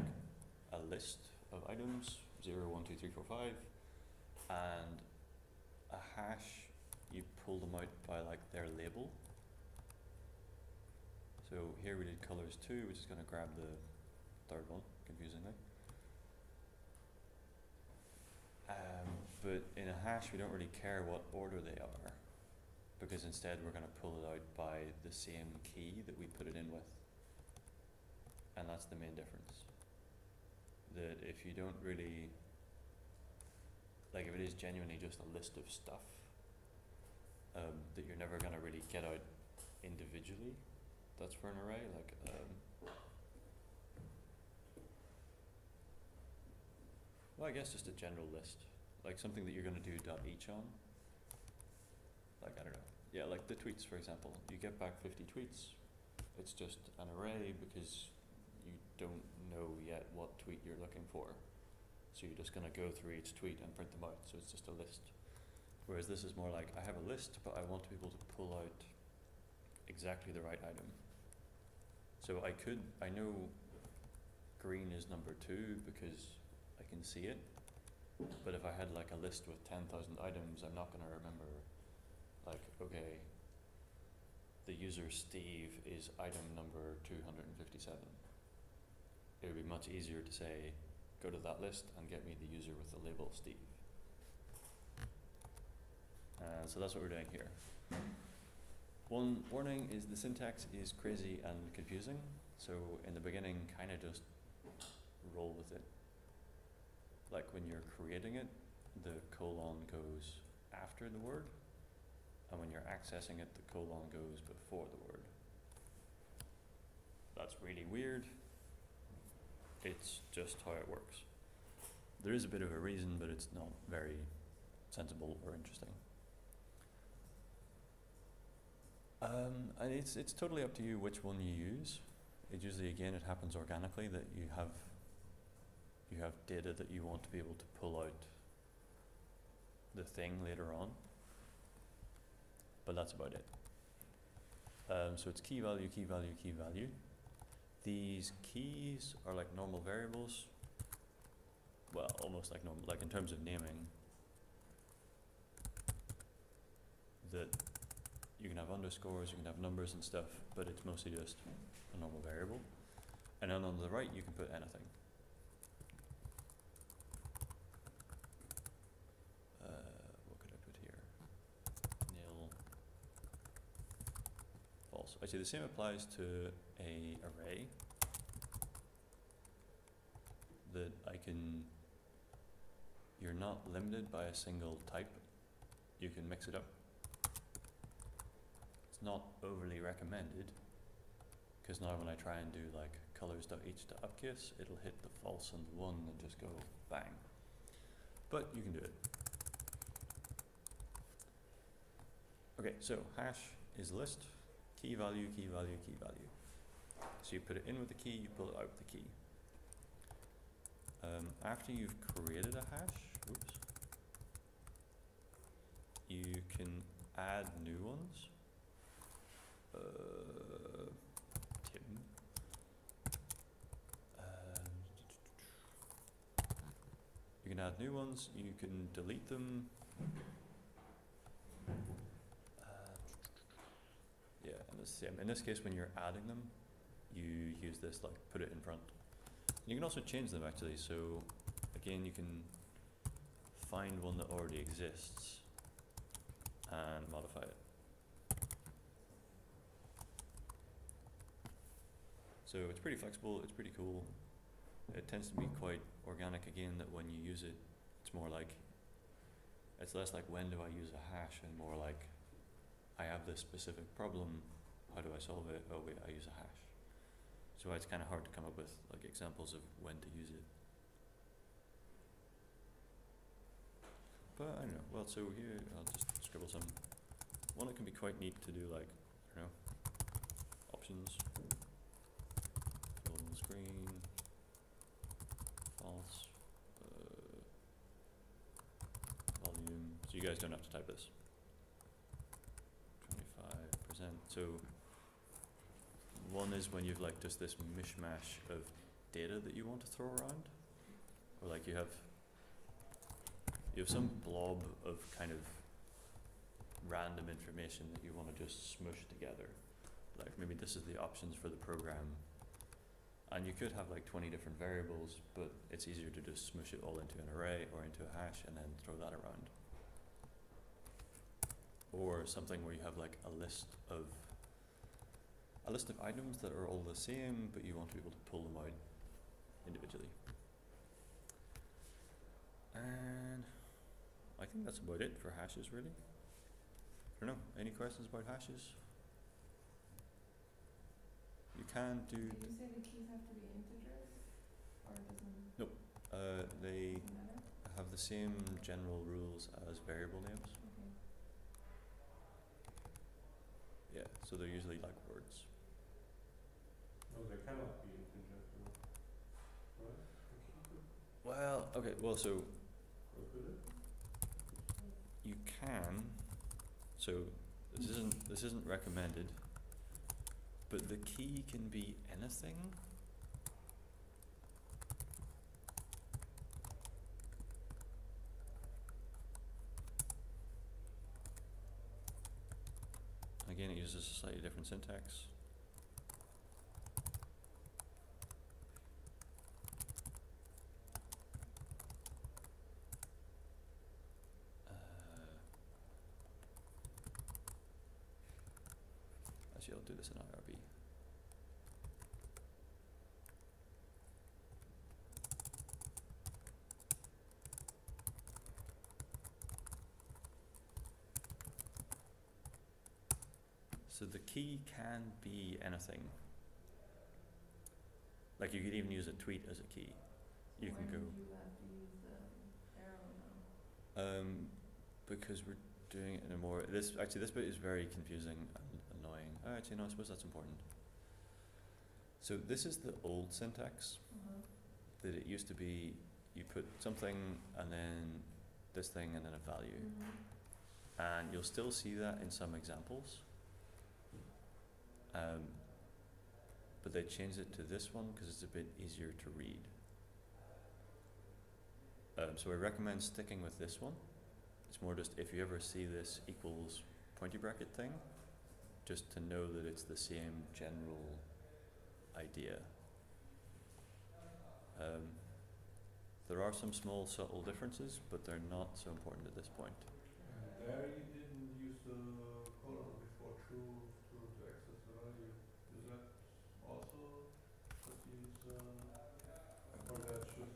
a list of items, 0, 1, 2, 3, 4, 5. And a hash, you pull them out by like their label. So here we did colors 2, which is going to grab the third one, confusingly. But in a hash, we don't really care what order they are, because instead we're going to pull it out by the same key that we put it in with. And that's the main difference. That if you don't really, like if it is genuinely just a list of stuff, that you're never going to really get out individually, that's for an array. Like, well, I guess just a general list. Like something that you're going to do .each on. Like, I don't know. Yeah, like the tweets, for example. You get back 50 tweets. It's just an array because you don't know yet what tweet you're looking for. So you're just going to go through each tweet and print them out. So it's just a list. Whereas this is more like, I have a list, but I want to be able to pull out exactly the right item. So I know green is number 2 because I can see it. But if I had like a list with 10,000 items, I'm not going to remember, like, okay, the user Steve is item number 257. It would be much easier to say, go to that list and get me the user with the label Steve. So that's what we're doing here. One warning is the syntax is crazy and confusing. So in the beginning, kind of just roll with it. Like when you're creating it, the colon goes after the word, and when you're accessing it, the colon goes before the word. That's really weird. It's just how it works. There is a bit of a reason, but it's not very sensible or interesting. And it's totally up to you which one you use. It usually, again, it happens organically that you have you have data that you want to be able to pull out the thing later on. But that's about it. So it's key value, key value, key value. These keys are like normal variables. Well, almost like normal, like in terms of naming. That you can have underscores, you can have numbers and stuff, but it's mostly just a normal variable. And then on the right you can put anything. What could I put here? Nil. False. Actually the same applies to a array. That you're not limited by a single type. You can mix it up. It's not overly recommended, because now when I try and do like colors.h.upcase, it'll hit the false and the 1 and just go bang. But you can do it. Okay, so hash is list, key value, key value, key value. So you put it in with the key, you pull it out with the key. After you've created a hash, you can add new ones. Tim. You can add new ones, you can delete them. Yeah, and it's the same. In this case, when you're adding them, you use this, like, put it in front. You can also change them actually, so again you can find one that already exists and modify it. So it's pretty flexible, it's pretty cool. It tends to be quite organic again, that when you use it, it's more like, it's less like when do I use a hash and more like I have this specific problem, how do I solve it? Oh wait, I use a hash. So it's kind of hard to come up with like examples of when to use it. But I don't know, well, so here I'll just scribble some. One that can be quite neat to do, like, I don't know, options, full screen, false, volume, so you guys don't have to type this. 25%, so one is when you've like just this mishmash of data that you want to throw around, or like you have some blob of kind of random information that you want to just smush together. Like maybe this is the options for the program, and you could have like 20 different variables, but it's easier to just smush it all into an array or into a hash and then throw that around. Or something where you have like a list of items that are all the same, but you want to be able to pull them out individually. And I think that's about it for hashes, really. I don't know, any questions about hashes? You can do... Did you say the keys have to be integers? Or it doesn't... Nope. They doesn't matter? have the same general rules as variable names. Okay. Yeah, so they're usually like words. No, they cannot be integers, right? Well, okay, well, so Or could it? you can, so this isn't recommended, but the key can be anything. Again, it uses a slightly different syntax. Actually, I'll do this in IRB. So the key can be anything. Like you could even use a tweet as a key. You can go. Why would you have to use the arrow now? Because we're doing it in a more, this bit is very confusing and annoying. Actually no, I suppose that's important. So this is the old syntax. that it used to be you put something and then this thing and then a value. And you'll still see that in some examples. But they changed it to this one because it's a bit easier to read. So I recommend sticking with this one. It's more just if you ever see this equals pointy bracket thing, just to know that it's the same general idea. There are some small subtle differences, but they're not so important at this point. And there you didn't use the colon before true to access the value. Is that also that you use, or that should,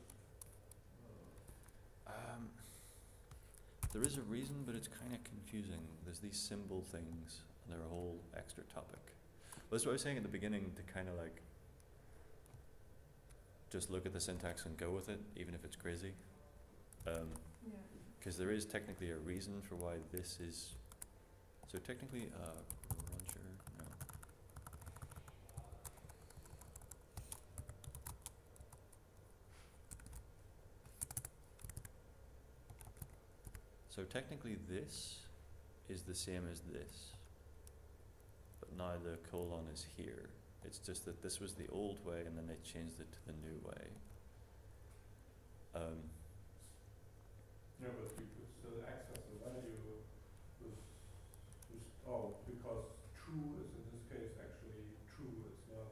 There is a reason, but it's kind of confusing. There's these symbol things, and they're a whole extra topic. Well, that's what I was saying at the beginning, to kind of like just look at the syntax and go with it, even if it's crazy. Because there is technically a reason for why this is. So technically, Roger, no. So technically this is the same as this, but now the colon is here. It's just that this was the old way and then they changed it to the new way. yeah, but you could still access the value with because true is in this case actually true. It's not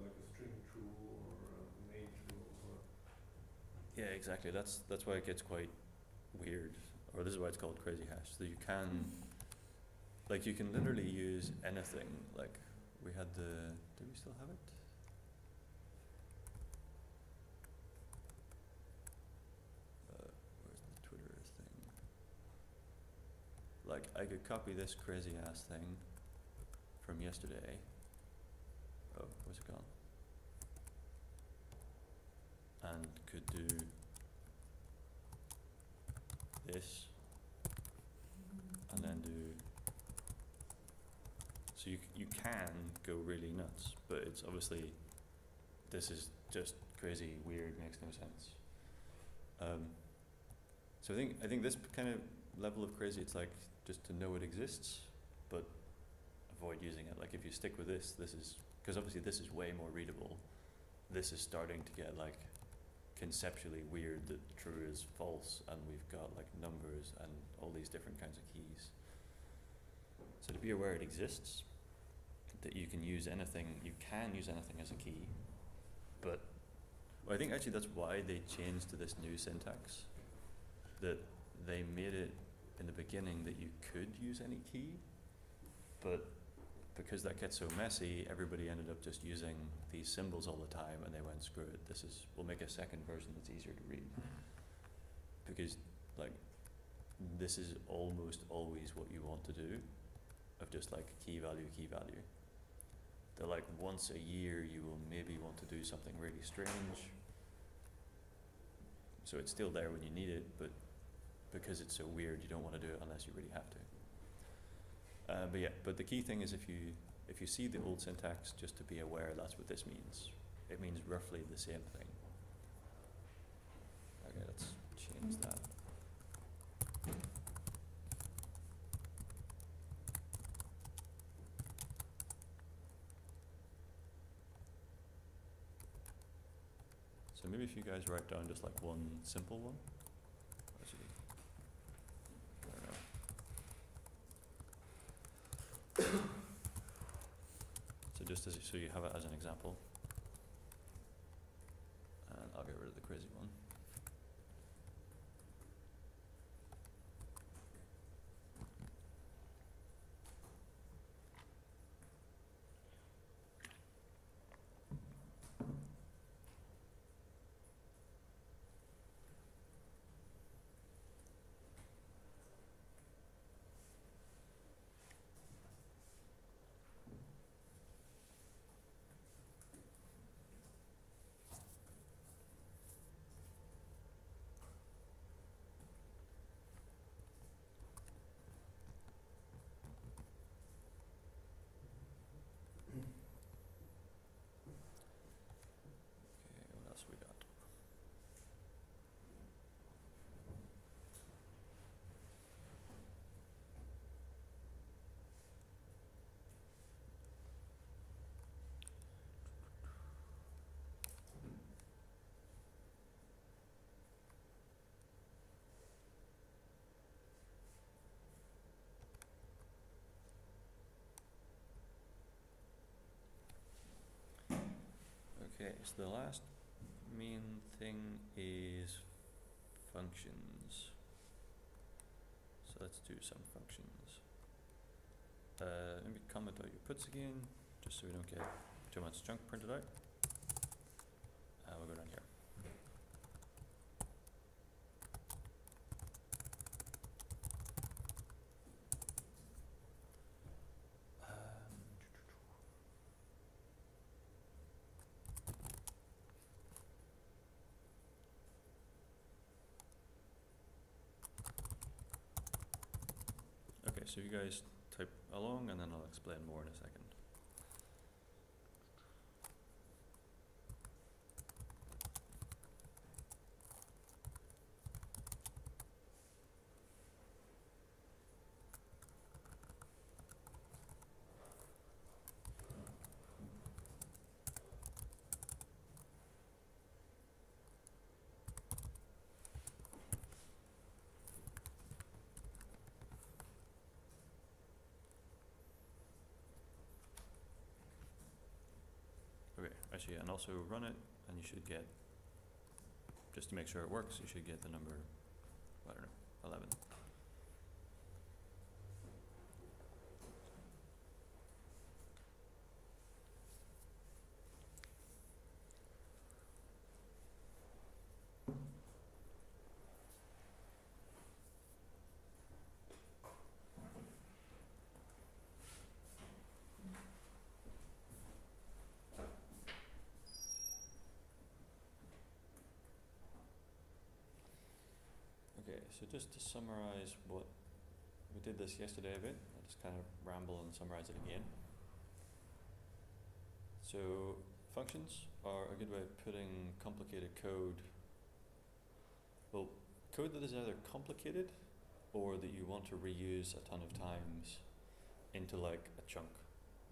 like a string true or a main true or. Yeah, exactly. That's why it gets quite weird, or this is why it's called crazy hash. So you can, like, you can literally use anything. Like, we had did we still have it? Where's the Twitter thing? Like, I could copy this crazy ass thing from yesterday. Oh, where's it gone? And could do this, and then do. So you can go really nuts, but it's obviously, this is just crazy, weird, makes no sense. So I think this kind of level of crazy, it's like just to know it exists, but avoid using it. Like if you stick with this is, because obviously this is way more readable. This is starting to get like conceptually weird that true is false, and we've got like numbers and all these different kinds of keys. So to be aware it exists, that you can use anything as a key, but I think actually that's why they changed to this new syntax, that they made it in the beginning that you could use any key, but because that gets so messy, everybody ended up just using these symbols all the time, and they went, screw it, we'll make a second version that's easier to read. Because like, this is almost always what you want to do, of just like key value. That like once a year you will maybe want to do something really strange. So it's still there when you need it, but because it's so weird, you don't want to do it unless you really have to. But the key thing is if you see the old syntax, just to be aware that's what this means. It means roughly the same thing. Okay, let's change that. So maybe if you guys write down just like one simple one. Actually, I don't know. So just so you have it as an example. And I'll get rid of the crazy one. so the last main thing is functions. So let's do some functions. Maybe comment out your puts again, just so we don't get too much junk printed out. We'll go down here. Okay, so you guys type along and then I'll explain more in a second. Okay, actually, and also run it, and you should get, just to make sure it works, you should get the number, I don't know, 11. Okay, so just to summarize what we did this yesterday a bit, I'll just kind of ramble and summarize it again. So functions are a good way of putting complicated code, well, code that is either complicated or that you want to reuse a ton of times into like a chunk,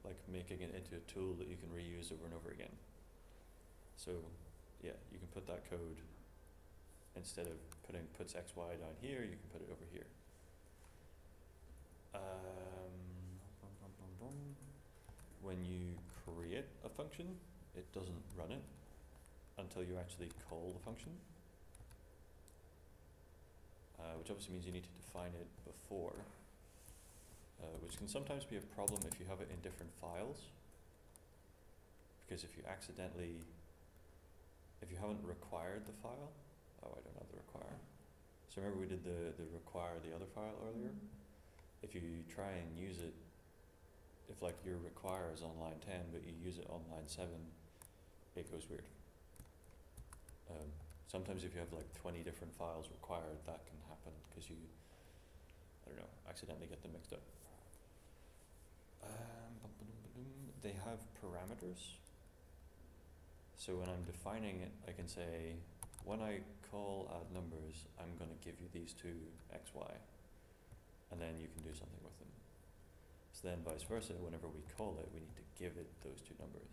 like making it into a tool that you can reuse over and over again. So yeah, you can put that code, instead of putting puts x, y down here, you can put it over here. When you create a function, it doesn't run it until you actually call the function, which obviously means you need to define it before, which can sometimes be a problem if you have it in different files, because if you haven't required the file, oh, I don't have the require. So remember we did the require the other file earlier? If you try and use it, if like your require is on line 10 but you use it on line 7, it goes weird. Sometimes if you have like 20 different files required, that can happen because you, I don't know, accidentally get them mixed up. They have parameters. So when I'm defining it, I can say, when I call add numbers, I'm going to give you these two x, y, and then you can do something with them. So then vice versa, whenever we call it, we need to give it those two numbers.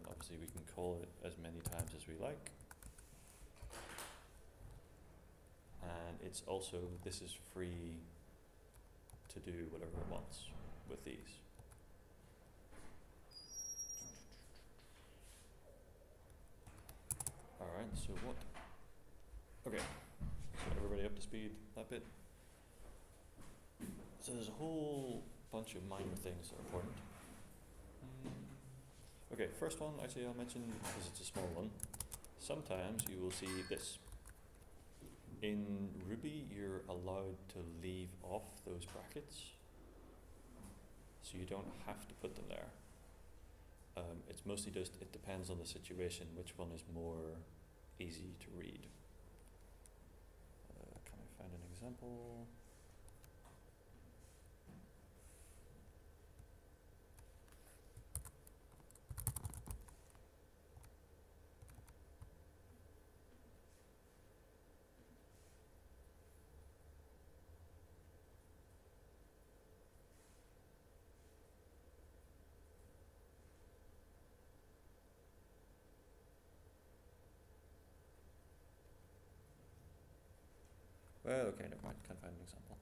Obviously we can call it as many times as we like. And it's also, this is free to do whatever it wants with these. Alright, so what? Okay, so everybody up to speed, that bit? So there's a whole bunch of minor things that are important. Okay, first one, actually I'll mention, because it's a small one. Sometimes you will see this. In Ruby, you're allowed to leave off those brackets, so you don't have to put them there. It's mostly just, it depends on the situation, which one is more easy to read. Can I find an example? Well, okay, never mind, can't find an example.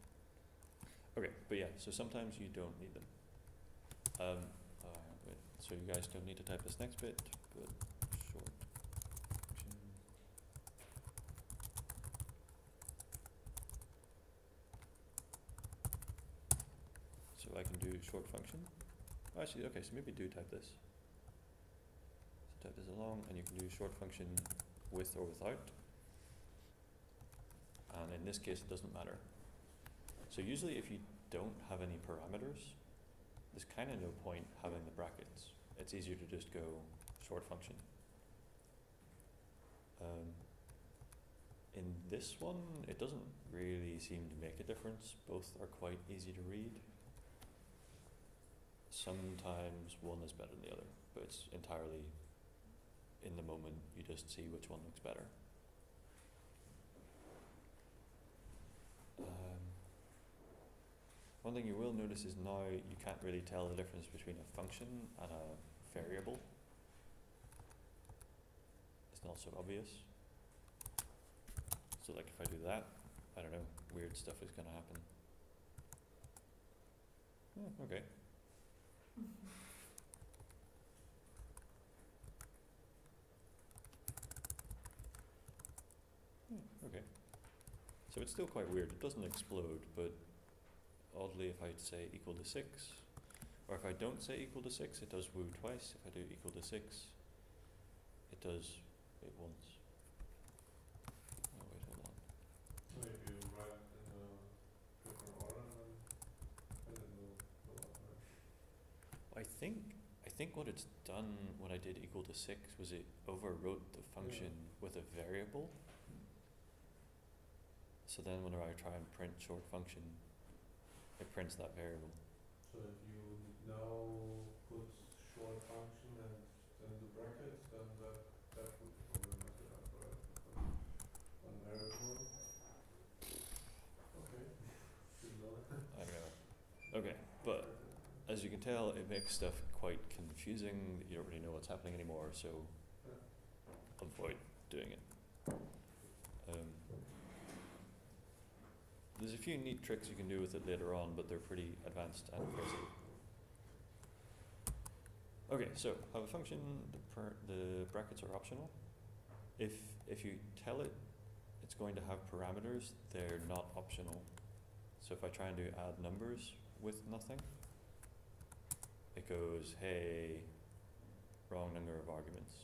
Okay, but yeah, so sometimes you don't need them. Wait, So you guys don't need to type this next bit, but short function. So I can do short function. Oh, actually, okay, so maybe do type this. So type this along, and you can do short function with or without. And in this case, it doesn't matter. So usually if you don't have any parameters, there's kind of no point having the brackets. It's easier to just go short function. In this one, it doesn't really seem to make a difference. Both are quite easy to read. Sometimes one is better than the other, but it's entirely in the moment. You just see which one looks better. One thing you will notice is now you can't really tell the difference between a function and a variable. It's not so obvious. So like if I do that, I don't know, weird stuff is going to happen. Oh, okay. Okay. So it's still quite weird. It doesn't explode, but oddly if I say equal to 6, or if I don't say equal to 6, it does woo twice. If I do equal to 6, it does it once. Oh wait, hold on. So if you write in a different order, then it will go up, right? I think what it's done when I did equal to 6 was it overwrote the function with a variable. So then whenever I try and print short function, it prints that variable. So if you now put short function and then the brackets, then that would probably mess it up, right? On variable. Okay. Didn't know that. I don't know. Okay, but as you can tell, it makes stuff quite confusing. You don't really know what's happening anymore, so avoid doing it. There's a few neat tricks you can do with it later on, but they're pretty advanced and crazy. Okay, so have a function, the brackets are optional. If you tell it it's going to have parameters, they're not optional. So if I try and do add numbers with nothing, it goes, hey, wrong number of arguments.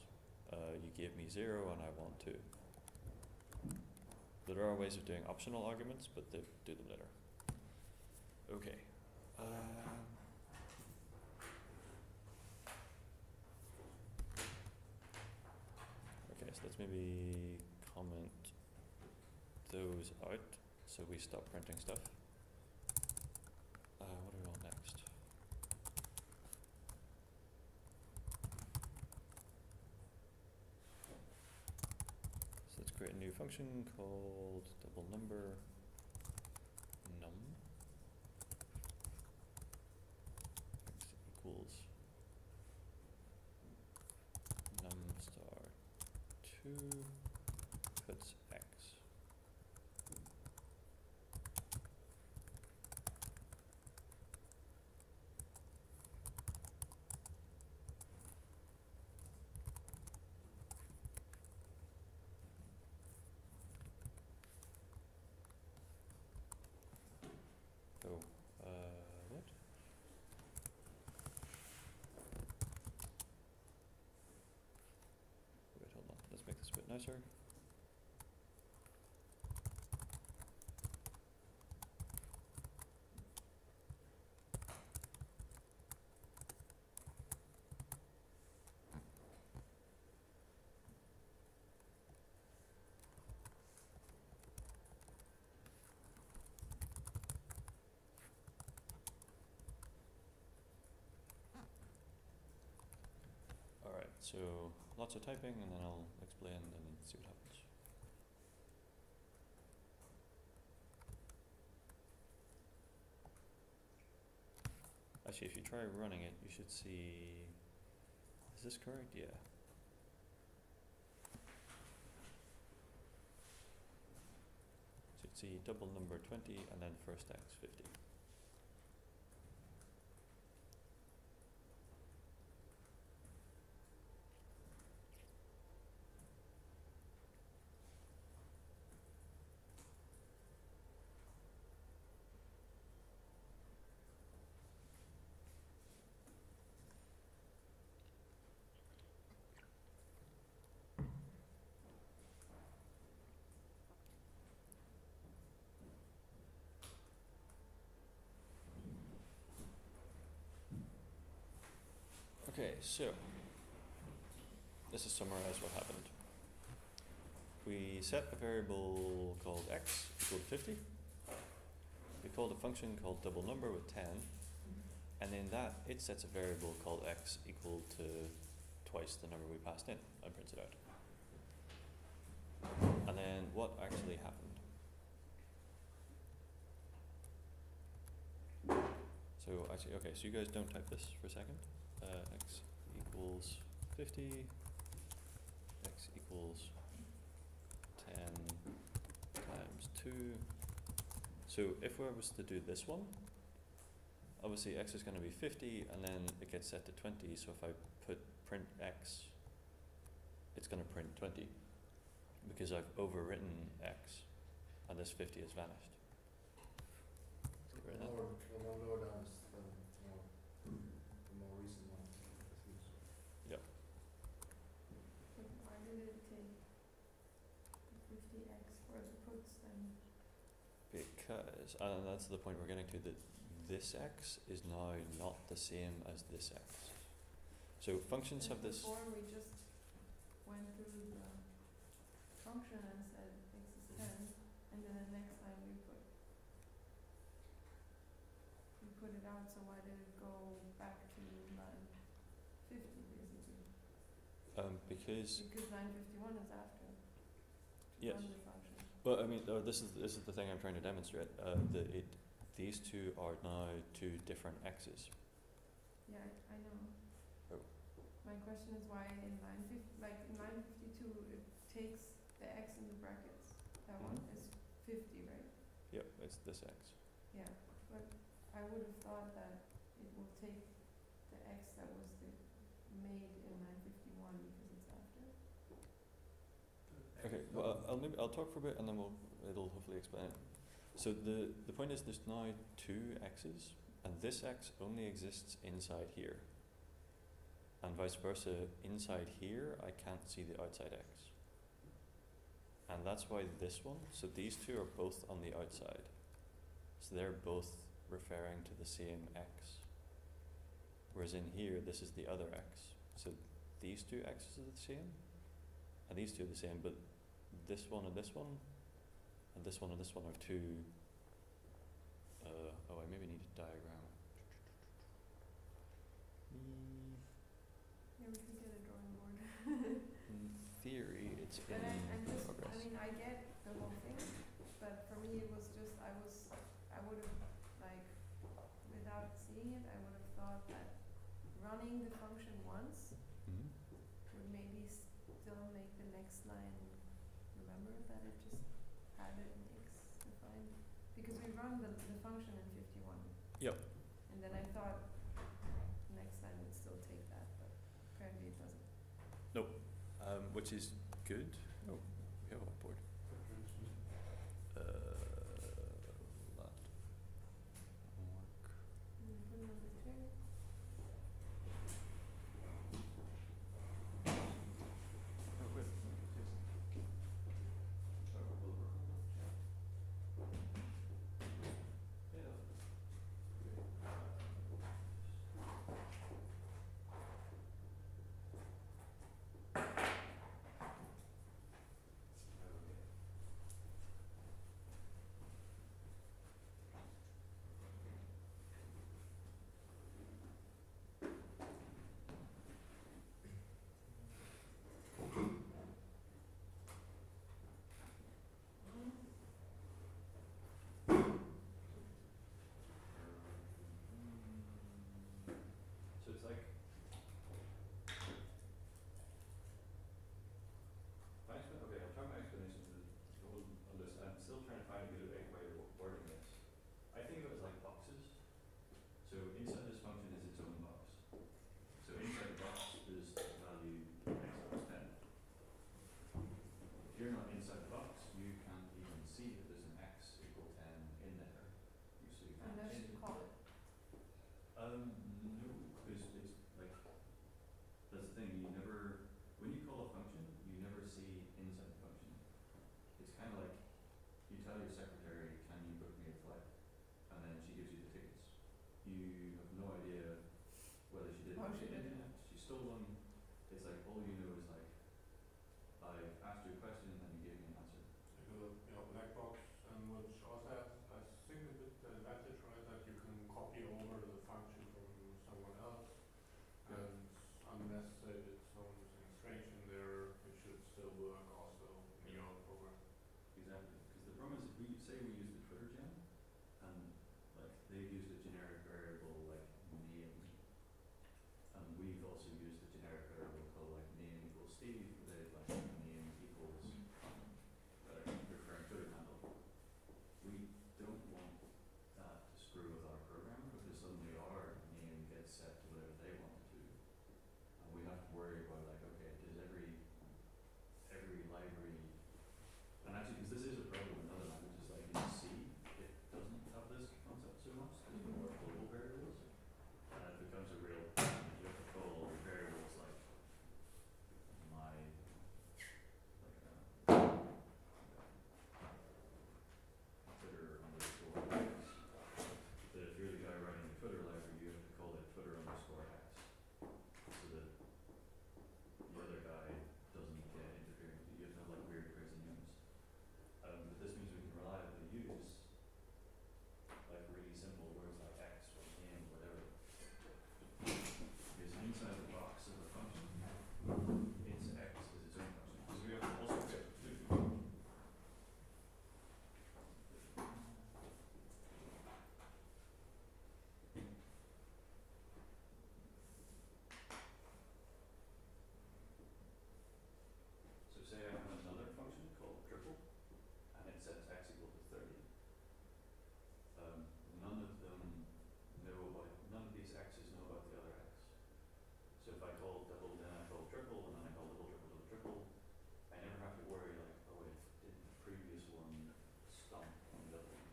You gave me 0 and I want 2. There are ways of doing optional arguments, but they do them later. Okay. Okay, so let's maybe comment those out so we stop printing stuff. What do we want next? So let's create a new function called double number num x equals num star 2 puts x. So, what? Wait, hold on. Let's make this a bit nicer. Alright, so lots of typing and then I'll explain and see what happens. Actually, if you try running it, you should see, is this correct? Yeah. So you'd see double number 20 and then first x 50. so this is summarize what happened. We set a variable called x equal to 50. We called a function called double number with 10, and in that it sets a variable called x equal to twice the number we passed in and prints it out. And then what actually happened? So actually, okay, so you guys don't type this for a second. X equals 50, x equals 10 times 2. So if I was to do this one, obviously x is going to be 50 and then it gets set to 20, so if I put print x, it's going to print 20 because I've overwritten x and this 50 has vanished. Let's get rid of that. The more lower down is the more recent one. Yep. But why did it take the 50x for the puts then? Because, and that's the point we're getting to, that this x is now not the same as this x. So functions have this. Before we just went through the function and said x is 10, and then the next time we put it out, so why did it go back to line 50 basically? Because 951 is after. yes. Run the function. Well, I mean, this is the thing I'm trying to demonstrate. These two are now two different x's. Yeah, I know. Oh. My question is why in 952 it takes the x in the brackets. That one is 50, right? Yep, it's this x. Yeah, but I would have thought that it will take the x that was made in 951 because it's after. Okay, well, I'll talk for a bit and then it'll hopefully explain it. So the point is there's now two x's, and this x only exists inside here. And vice versa, inside here I can't see the outside x. And that's why this one, so these two are both on the outside. So they're both referring to the same x. Whereas in here, this is the other x. So these two x's are the same, and these two are the same, but this one and this one, and this one and this one are two. Oh, I maybe need a diagram. Yeah, we could get a drawing board. In theory, it's But I'm just, progress. I get the whole thing, but for me it was just, I would have, like, without seeing it, I would have thought that running the function once Mhm. would maybe still make the next line, remember that it just had an x defined? Because we run the function in 51. Yep. And then I thought next time would still take that, but apparently it doesn't. Which is good. Oh, we have a whiteboard. That won't work. Put it on the chair. Oh, wait. say we use the Twitter gem, and like they've used a generic variable like name, and we've also used a generic variable called like name equals Steve, but they've like name equals your current Twitter handle. We don't want that to screw with our programmer because suddenly our name gets set to whatever they want it to, and we have to worry about like, okay, does every library, and actually because this is a problem in other languages like in C, it doesn't have this concept so much, there's more global variables, and it becomes a real, you have to call all your variables like my, Twitter underscore X. But if you're the guy writing the Twitter library, you have to call it Twitter underscore X, so that the other guy doesn't get interfering with you. You have to have like weird crazy names. But this means we can reliably use like really simple words like X or name or whatever. Because inside the box of a function, its X is its own function. Because we have to also get to So say I have another function called triple, and it sets x equal to 30. None of these x's know about the other x. So if I call double, then I call triple, and then I call double, triple, double, triple, I never have to worry like, oh wait, did the previous one stomp on the other one?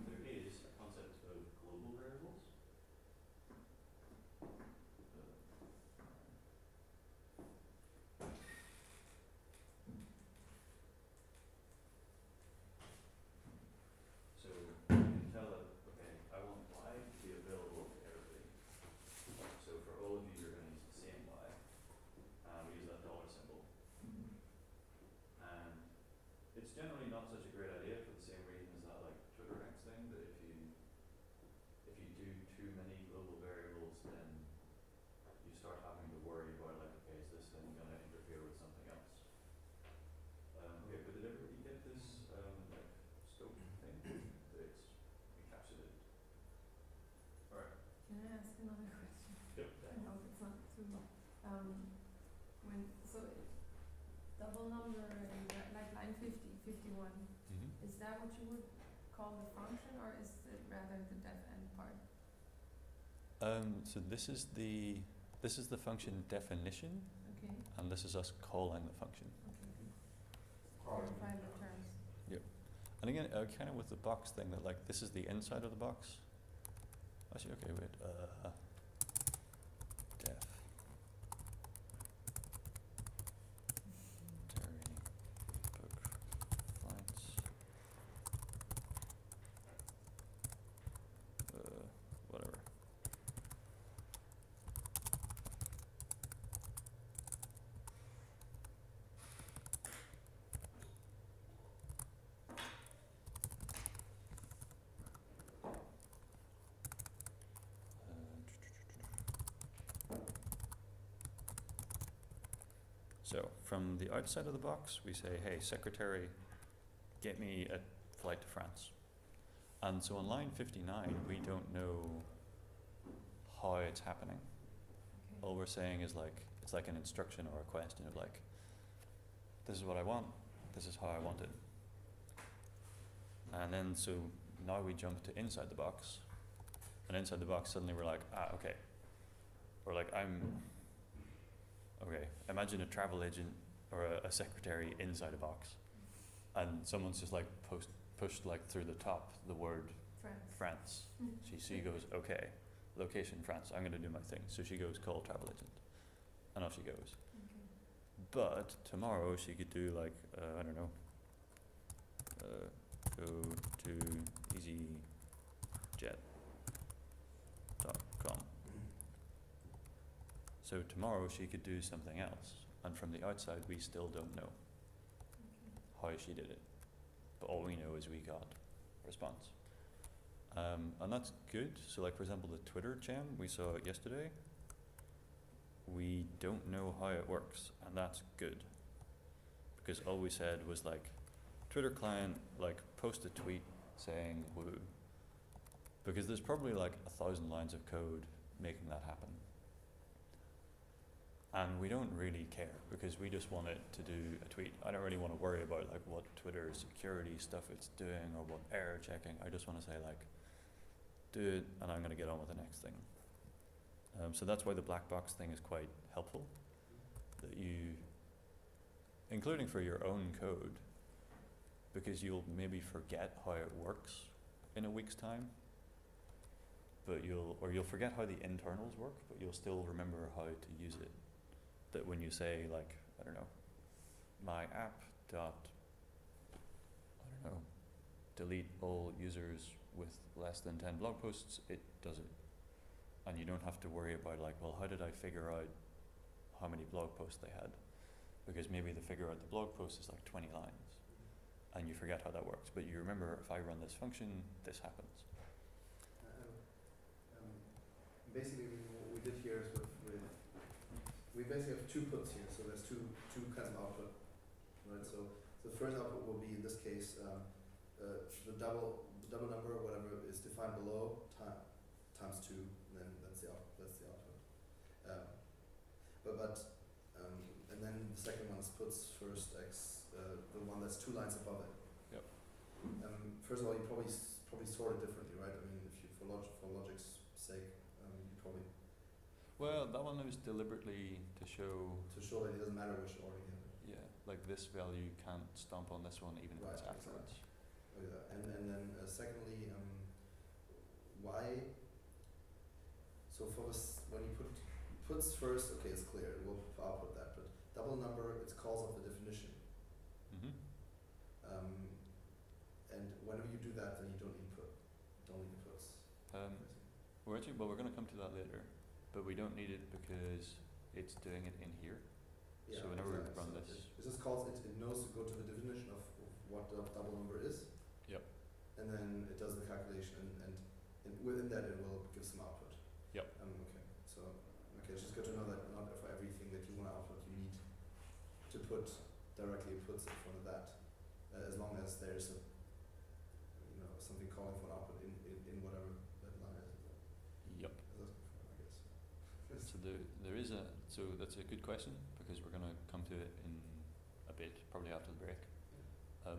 There is a concept of global variables. So you can tell it, okay, I want y to be available to everybody. So for all of you, you're going to use the same y. We use that dollar symbol. And it's generally not such a great idea for the same reason as that like Twitter X thing, that if you do too many global variables, then you start having to worry about like, okay, is this thing going to interfere with something else? Okay, but did everybody get this like scope thing that it's encapsulated? Alright. Can I ask another question? Yep. I hope it's not too double number in like line 50, 51, is that what you would call the function, or is it rather the def end part? So this is the function definition, Okay. and this is us calling the function. Okay. Calling Clarify the terms. And again, kind of with the box thing, that like this is the inside of the box. Actually, okay, wait. Def. Terry book flights. Whatever. So from the outside of the box, we say, hey, secretary, get me a flight to France. And so on line 59, we don't know how it's happening. Okay. All we're saying is like, it's like an instruction or a question of like, this is what I want, this is how I want it. And then so now we jump to inside the box, and inside the box suddenly we're like, okay. Or like okay, imagine a travel agent or a secretary inside a box, and someone's just like pushed like through the top the word France. She goes, okay, location France, I'm gonna do my thing. So she goes, call travel agent, and off she goes. Okay. But tomorrow she could do like, I don't know, go to easyjet.com. So tomorrow she could do something else, and from the outside we still don't know how she did it. But all we know is we got a response. And that's good. So like for example the Twitter gem, we saw it yesterday. We don't know how it works, and that's good. because all we said was like, Twitter client, like, post a tweet saying woo, because there's probably like 1,000 lines of code making that happen. And we don't really care, because we just want it to do a tweet. I don't really want to worry about like what Twitter security stuff it's doing or what error checking. I just want to say like, do it, and I'm going to get on with the next thing. So that's why the black box thing is quite helpful, that you, including for your own code, because you'll maybe forget how it works in a week's time, but you'll forget how the internals work, but you'll still remember how to use it. That when you say like, I don't know, my app dot, I don't know, delete all users with less than 10 blog posts, it does it. And you don't have to worry about like, well, how did I figure out how many blog posts they had? Because maybe the figure out the blog post is like 20 lines, and you forget how that works. But you remember, if I run this function, this happens. Basically, what we did here is we basically have two puts here. So there's two kinds of output, right? So the first output will be, in this case, the double number, whatever is defined below, times 2, and then that's the output. And then the second one is puts first x, the one that's 2 lines above it. Yep. First of all, you probably sort it differently, right? I mean, if you for logic's sake, you probably. Well, that one was deliberately to show that it doesn't matter which order you have it. yeah, like this value can't stomp on this one even if it's afterwards. Okay. And then secondly, why? So for this, when you put puts first, okay, it's clear. We'll output that. But double number, it calls off the definition. Mm-hmm. And whenever you do that, then you don't need puts. We're going to come to that later, but we don't need it because it's doing it in here. Yeah, so whenever exactly. we run So this, it just calls it knows to go to the definition of what the double number is. Yep. And then it does the calculation, and within that it will give some output. Yep. It's just good to know that not for everything that you want to output, you need to put directly puts in front of that, as long as there's a, something calling for an output in whatever that line is. Yep. I guess. So that's a good question, because we're going to come to it in a bit, probably after the break,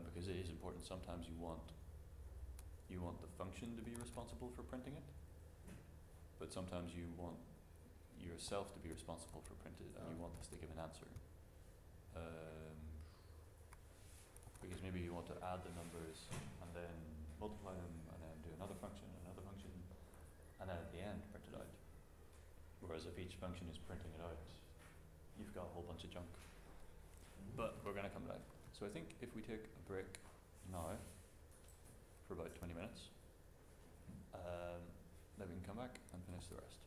because it is important. Sometimes you want the function to be responsible for printing it, but sometimes you want yourself to be responsible for printed, and you want this to give an answer. Because maybe you want to add the numbers and then multiply them and then do another function, and then at the end print it out. Whereas if each function is printing it out, you've got a whole bunch of junk. But we're going to come back. So I think if we take a break now for about 20 minutes, then we can come back and finish the rest.